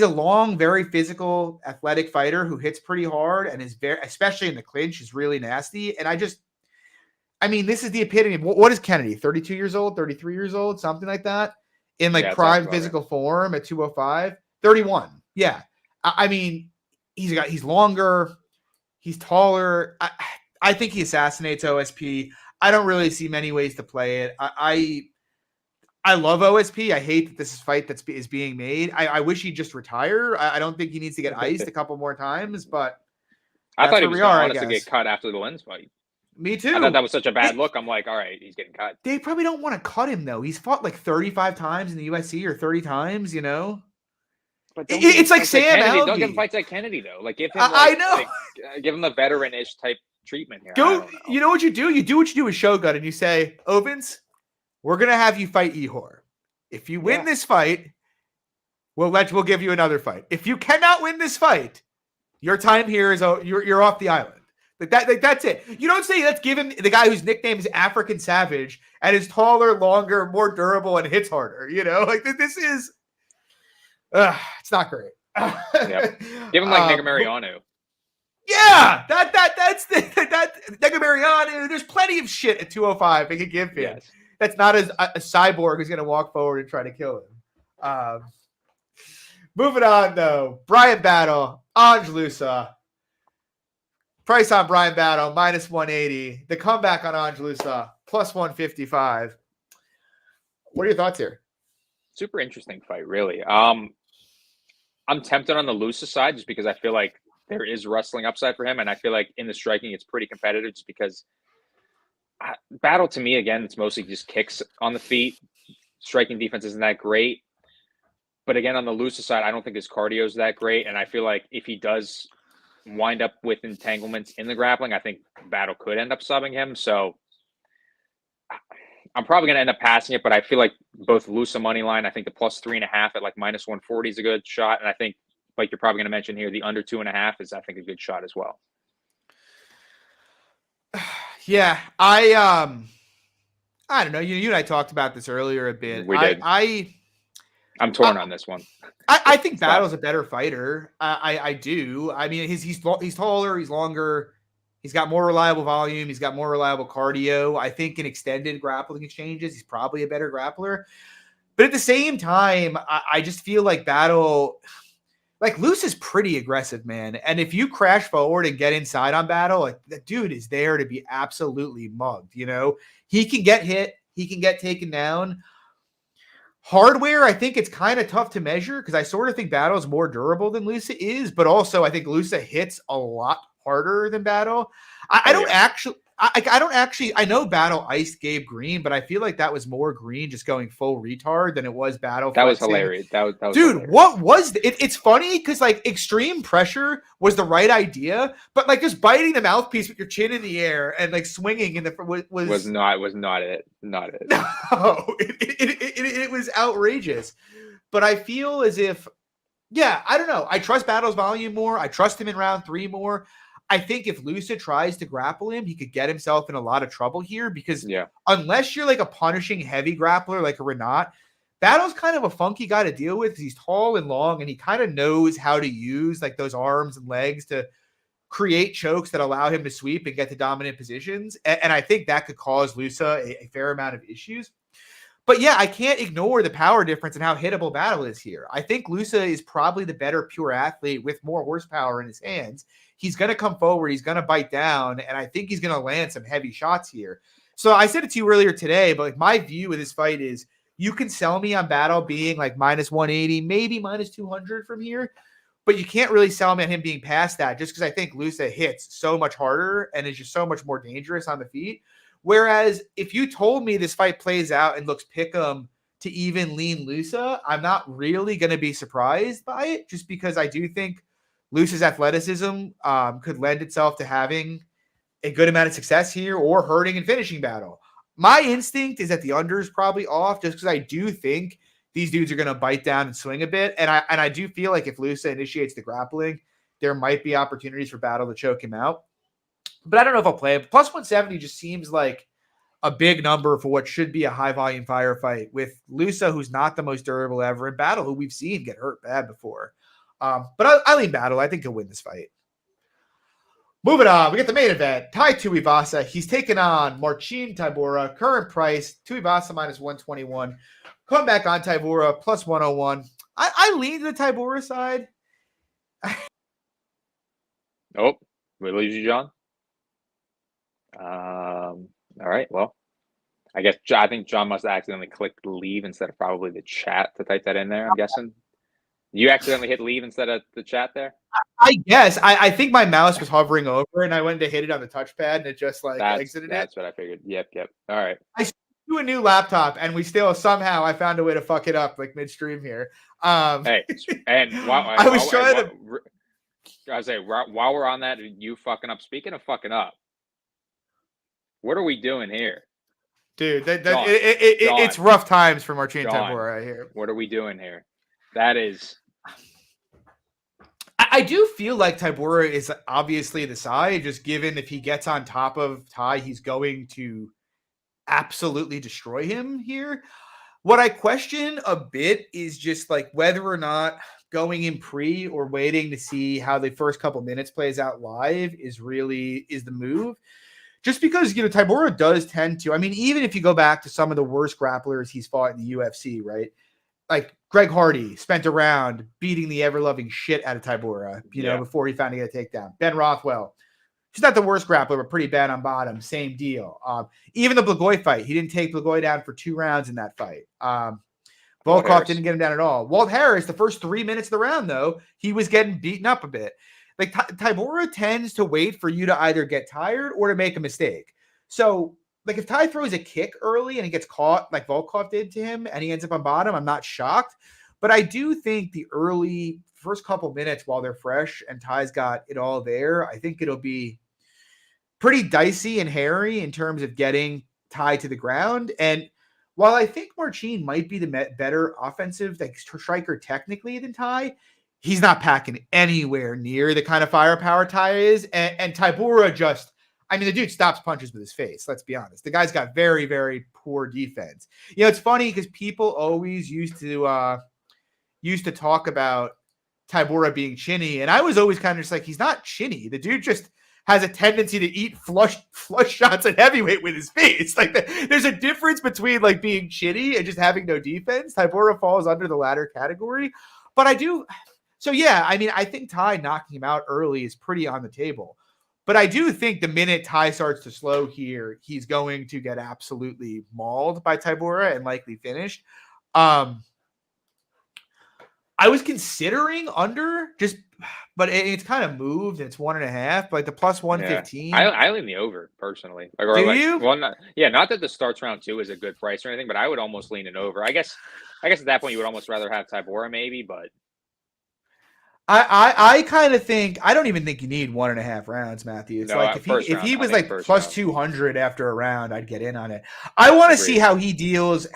a long, very physical, athletic fighter who hits pretty hard and is very, especially in the clinch, is really nasty. And I mean, this is the epitome of what is Kennedy? 32 years old, 33 years old, something like that, in like prime physical form at 205, 31. Yeah. I mean, he's longer, he's taller. I think he assassinates OSP. I don't really see many ways to play it. I love OSP. I hate that this is a fight is being made. I wish he'd just retire. I don't think he needs to get iced a couple more times, but I thought he was honestly get cut after the Lens fight. Me too. I thought that was such a bad look. I'm like, all right, he's getting cut. They probably don't want to cut him though. He's fought like 35 times in the UFC or 30 times, you know. But it's like Sam Alvey. Don't give him fights like Kennedy though. Like give him, I know. Give him the veteran-ish type treatment here. You know what you do? You do what you do with Shogun, and you say, Ovince, we're gonna have you fight Ihor. If you win this fight, we'll give you another fight. If you cannot win this fight, your time here is you're off the island. That's it. You don't say let's give him the guy whose nickname is African Savage and is taller, longer, more durable, and hits harder. You know, like this is it's not great. Give him like Negamariano. Yeah, that's that Negamariano. There's plenty of shit at 205 they could give him. Yes. That's not a cyborg who's going to walk forward and try to kill him. Moving on, though. Brian Battle, Angelusa. Price on Brian Battle, minus 180. The comeback on Angelusa, plus 155. What are your thoughts here? Super interesting fight, really. I'm tempted on the Lusa side just because I feel like there is wrestling upside for him, and I feel like in the striking it's pretty competitive just because Battle to me, again, it's mostly just kicks on the feet. Striking defense isn't that great. But again, on the Lusa side, I don't think his cardio is that great. And I feel like if he does wind up with entanglements in the grappling, I think Battle could end up subbing him. So I'm probably going to end up passing it. But I feel like both Lusa money line, I think the plus 3.5 at like minus 140 is a good shot. And I think, like you're probably going to mention here, the under 2.5 is, I think, a good shot as well. Yeah, I don't know. You and I talked about this earlier a bit. We did. I'm torn on this one. I think Battle's a better fighter. I do. I mean, he's taller, he's longer, he's got more reliable volume, he's got more reliable cardio. I think in extended grappling exchanges, he's probably a better grappler. But at the same time, I just feel like Battle, like Luce is pretty aggressive, man. And if you crash forward and get inside on Battle, like the dude is there to be absolutely mugged. You know, he can get hit, he can get taken down. Hardware, I think it's kind of tough to measure because I sort of think Battle is more durable than Lusa is, but also I think Lusa hits a lot harder than Battle. I don't actually. I know Battle iced Gabe Green, but I feel like that was more Green just going full retard than it was Battle. That was hilarious. That was dude. Hilarious. What was it's funny because like extreme pressure was the right idea, but like just biting the mouthpiece with your chin in the air and like swinging in the was not it. Not it. No, it was outrageous. But I feel as if, yeah, I don't know. I trust Battle's volume more. I trust him in round 3 more. I think if Lusa tries to grapple him, he could get himself in a lot of trouble here because unless you're like a punishing heavy grappler like a Renat, Battle's kind of a funky guy to deal with because he's tall and long and he kind of knows how to use like those arms and legs to create chokes that allow him to sweep and get to dominant positions. And I think that could cause Lusa a fair amount of issues. But yeah, I can't ignore the power difference and how hittable Battle is here. I think Lusa is probably the better pure athlete with more horsepower in his hands. He's going to come forward. He's going to bite down. And I think he's going to land some heavy shots here. So I said it to you earlier today, but like my view of this fight is you can sell me on Battle being like minus 180, maybe minus 200 from here. But you can't really sell me on him being past that just because I think Lusa hits so much harder and is just so much more dangerous on the feet. Whereas if you told me this fight plays out and looks pick'em to even lean Lusa, I'm not really going to be surprised by it just because I do think Lusa's athleticism could lend itself to having a good amount of success here or hurting and finishing Battle. My instinct is that the under is probably off just because I do think these dudes are going to bite down and swing a bit. And I do feel like if Lusa initiates the grappling, there might be opportunities for Battle to choke him out. But I don't know if I'll play it. Plus 170 just seems like a big number for what should be a high-volume firefight with Lusa, who's not the most durable ever, and Battle, who we've seen get hurt bad before. But I lean Battle. I think he'll win this fight. Moving on, we get the main event. Tai Tuivasa. He's taking on Marcin Tybura. Current price, Tuivasa minus 121. Come back on Tybura, plus 101. I lean to the Tybura side. Oh, we lose you, John? All right. Well, I think John must have accidentally clicked leave instead of probably the chat to type that in there. I'm guessing you accidentally hit leave instead of the chat there. I guess I think my mouse was hovering over and I went to hit it on the touchpad and it just exited it. That's what I figured. Yep. All right. I do a new laptop and we still somehow I found a way to fuck it up like midstream here. Hey, and while we're on that, you fucking up. Speaking of fucking up. What are we doing here? Dude, it's rough times for Marcin Tybura right here. What are we doing here? That is... I do feel like Tybura is obviously the side, just given if he gets on top of Tai, he's going to absolutely destroy him here. What I question a bit is just like whether or not going in pre or waiting to see how the first couple minutes plays out live is the move. Just because, Tybura does tend to, I mean, even if you go back to some of the worst grapplers he's fought in the UFC, right? Like Greg Hardy spent a round beating the ever-loving shit out of Tybura, before he found to get a takedown. Ben Rothwell, he's not the worst grappler, but pretty bad on bottom. Same deal. Even the Blagoy fight, he didn't take Blagoy down for 2 rounds in that fight. Volkov didn't get him down at all. Walt Harris, the first 3 minutes of the round, though, he was getting beaten up a bit. Like Tybura tends to wait for you to either get tired or to make a mistake. So, like if Tai throws a kick early and he gets caught like Volkov did to him and he ends up on bottom, I'm not shocked. But I do think the early first couple minutes while they're fresh and Tai's got it all there, I think it'll be pretty dicey and hairy in terms of getting Tai to the ground. And while I think Marcin might be the better offensive striker technically than Tai, he's not packing anywhere near the kind of firepower Tai is. And Tybura the dude stops punches with his face. Let's be honest. The guy's got very, very poor defense. It's funny because people always used to used to talk about Tybura being chinny, and I was always kind of just like, he's not chinny. The dude just has a tendency to eat flush shots at heavyweight with his face. Like there's a difference between like being chinny and just having no defense. Tybura falls under the latter category, but I do. So yeah, I mean, I think Tai knocking him out early is pretty on the table. But I do think the minute Tai starts to slow here, he's going to get absolutely mauled by Tybura and likely finished. I was considering under but it's kind of moved and it's 1.5, but like the plus 115. Yeah. I lean the over personally. Like, do you? Well, not that the starts round 2 is a good price or anything, but I would almost lean it over. I guess at that point you would almost rather have Tybura maybe, but I kind of think I don't even think you need 1.5 rounds, Matthew. It's like if he was like plus 200 after a round, I'd get in on it. I want to see how he deals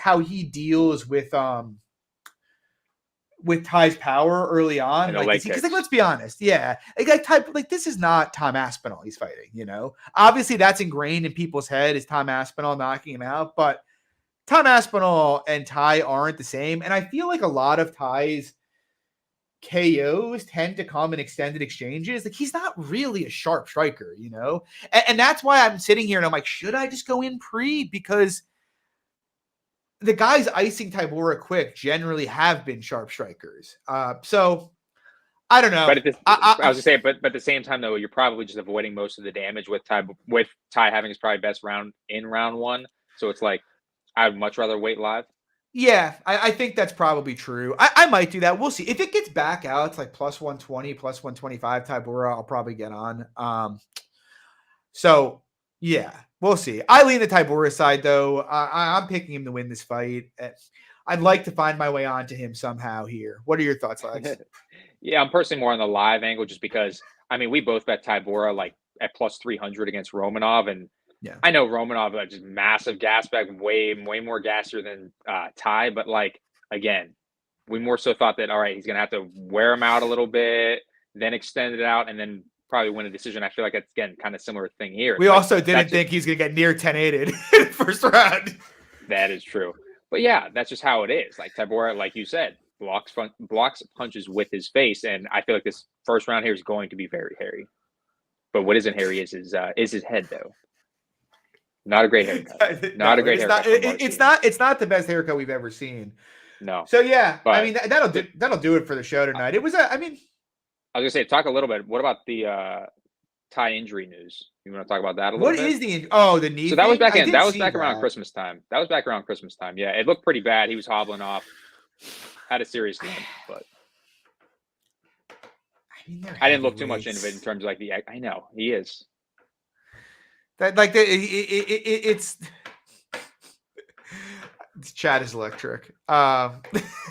with Ty's power early on. Because let's be honest, yeah. Like this is not Tom Aspinall he's fighting, you know? Obviously that's ingrained in people's head is Tom Aspinall knocking him out, but Tom Aspinall and Ty aren't the same. And I feel like a lot of Ty's KOs tend to come in extended exchanges. Like he's not really a sharp striker, you know? And that's why I'm sitting here and I'm like, should I just go in pre? Because the guys icing Tybura quick generally have been sharp strikers. So I don't know. But I was gonna say, but at the same time though, you're probably just avoiding most of the damage with Ty having his probably best round in round 1. So it's like I'd much rather wait live. Yeah, I think that's probably true. I might do that. We'll see. If it gets back out, it's like plus 120, plus 125 Tybura, I'll probably get on. So yeah. We'll see. I lean the Tybura side, though. I'm picking him to win this fight. I'd like to find my way onto him somehow here. What are your thoughts, Lex? Yeah, I'm personally more on the live angle just because, I mean, we both bet Tybura like at plus 300 against Romanov. And yeah. I know Romanov like just massive gas bag, way more gassier than Tai. But like, again, we more so thought that, all right, he's going to have to wear him out a little bit, then extend it out, and then probably win a decision. I feel like it's, again, kind of similar thing here. We also didn't think he's going to get near 10-8'd in the first round. That is true. But yeah, that's just how it is. Like Tybura, like you said, blocks punches with his face. And I feel like this first round here is going to be very hairy. But what isn't hairy is his head, though. Not a great haircut. Not a great haircut. It's not the best haircut we've ever seen. No. So yeah, but, I mean that'll do it for the show tonight. It was I was gonna say, talk a little bit. What about the Tai injury news? You want to talk about that a little bit? What is the knee? So that was back around Christmas time. That was back around Christmas time. Yeah, it looked pretty bad. He was hobbling off. Had a serious limp, but I didn't look too much into it in terms of like the. I know he is. That like it's chat is electric. They're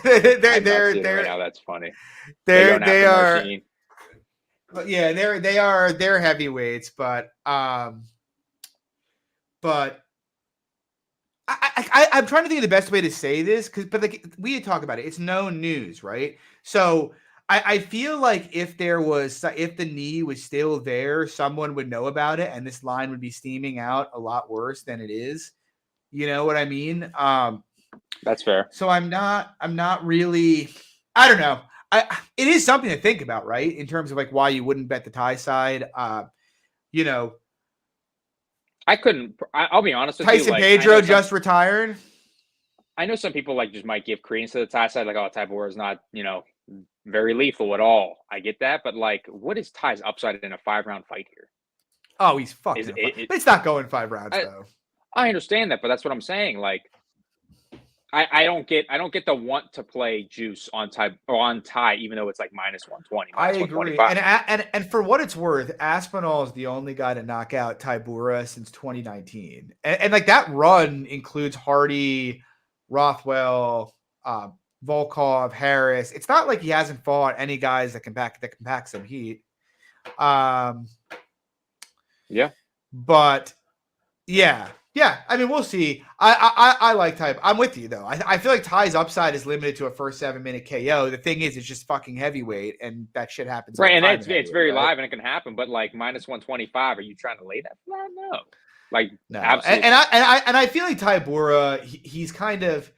right now. That's funny. They are. Yeah, they're heavyweights, but I'm trying to think of the best way to say this but like we had talked about it. It's known news, right? So I feel like if the knee was still there, someone would know about it, and this line would be steaming out a lot worse than it is. You know what I mean? That's fair. So I'm not really. I don't know. It is something to think about, right? In terms of like why you wouldn't bet the Tai side. You know, I couldn't. I'll be honest with you. Tyson Pedro just retired. I know some people like just might give credence to the Tai side, like, oh, Tybura is not, very lethal at all. I get that, but like, what is Ty's upside in a 5-round fight here? Oh, he's fucking. It's not going 5 rounds though. I understand that, but that's what I'm saying. Like, I don't get the want to play juice on Tai, even though it's like minus 120. I agree. And for what it's worth, Aspinall is the only guy to knock out Tybura since 2019. And like that run includes Hardy, Rothwell, Volkov, Harris. It's not like he hasn't fought any guys that can pack some heat. Yeah. But yeah. Yeah, I mean, we'll see. I like Tai. I'm with you, though. I feel like Ty's upside is limited to a first 7-minute KO. The thing is, it's just fucking heavyweight, and that shit happens. Right, and it's very live, and it can happen. But like minus 125, are you trying to lay that? No. Like, no. Absolutely. And I feel like Tybura, he's kind of.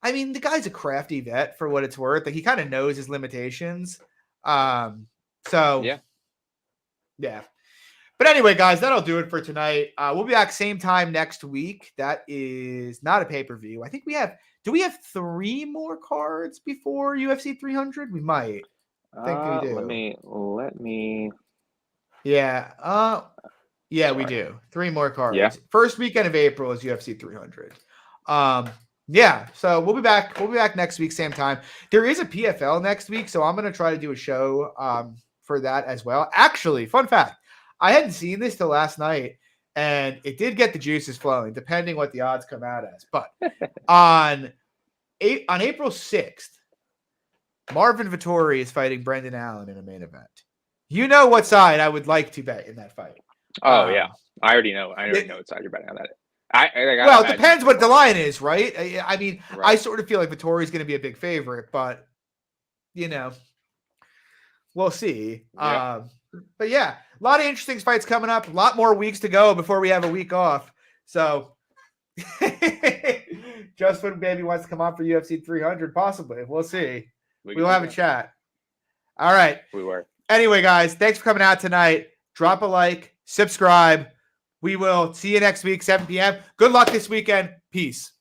I mean, the guy's a crafty vet for what it's worth. Like, he kind of knows his limitations. So yeah. But anyway, guys, that'll do it for tonight. We'll be back same time next week. That is not a pay-per-view. I think do we have 3 more cards before UFC 300? We might. I think we do. Let me. Yeah. Yeah, we do. 3 more cards. Yeah. First weekend of April is UFC 300. Yeah, so we'll be back. We'll be back next week, same time. There is a PFL next week, so I'm going to try to do a show for that as well. Actually, fun fact, I hadn't seen this till last night, and it did get the juices flowing, depending what the odds come out as. But on April 6th, Marvin Vettori is fighting Brendan Allen in a main event. You know what side I would like to bet in that fight. Oh, yeah. I already know. I already know what side you're betting on that. Well, it depends what the line is, right? I mean, Right. I sort of feel like Vettori's going to be a big favorite, but, we'll see. Yeah. But yeah, a lot of interesting fights coming up. A lot more weeks to go before we have a week off. So, just when baby wants to come on for UFC 300, possibly. We'll see. We'll have a chat. All right. We were. Anyway, guys, thanks for coming out tonight. Drop a like, subscribe. We will see you next week, 7 p.m. Good luck this weekend. Peace.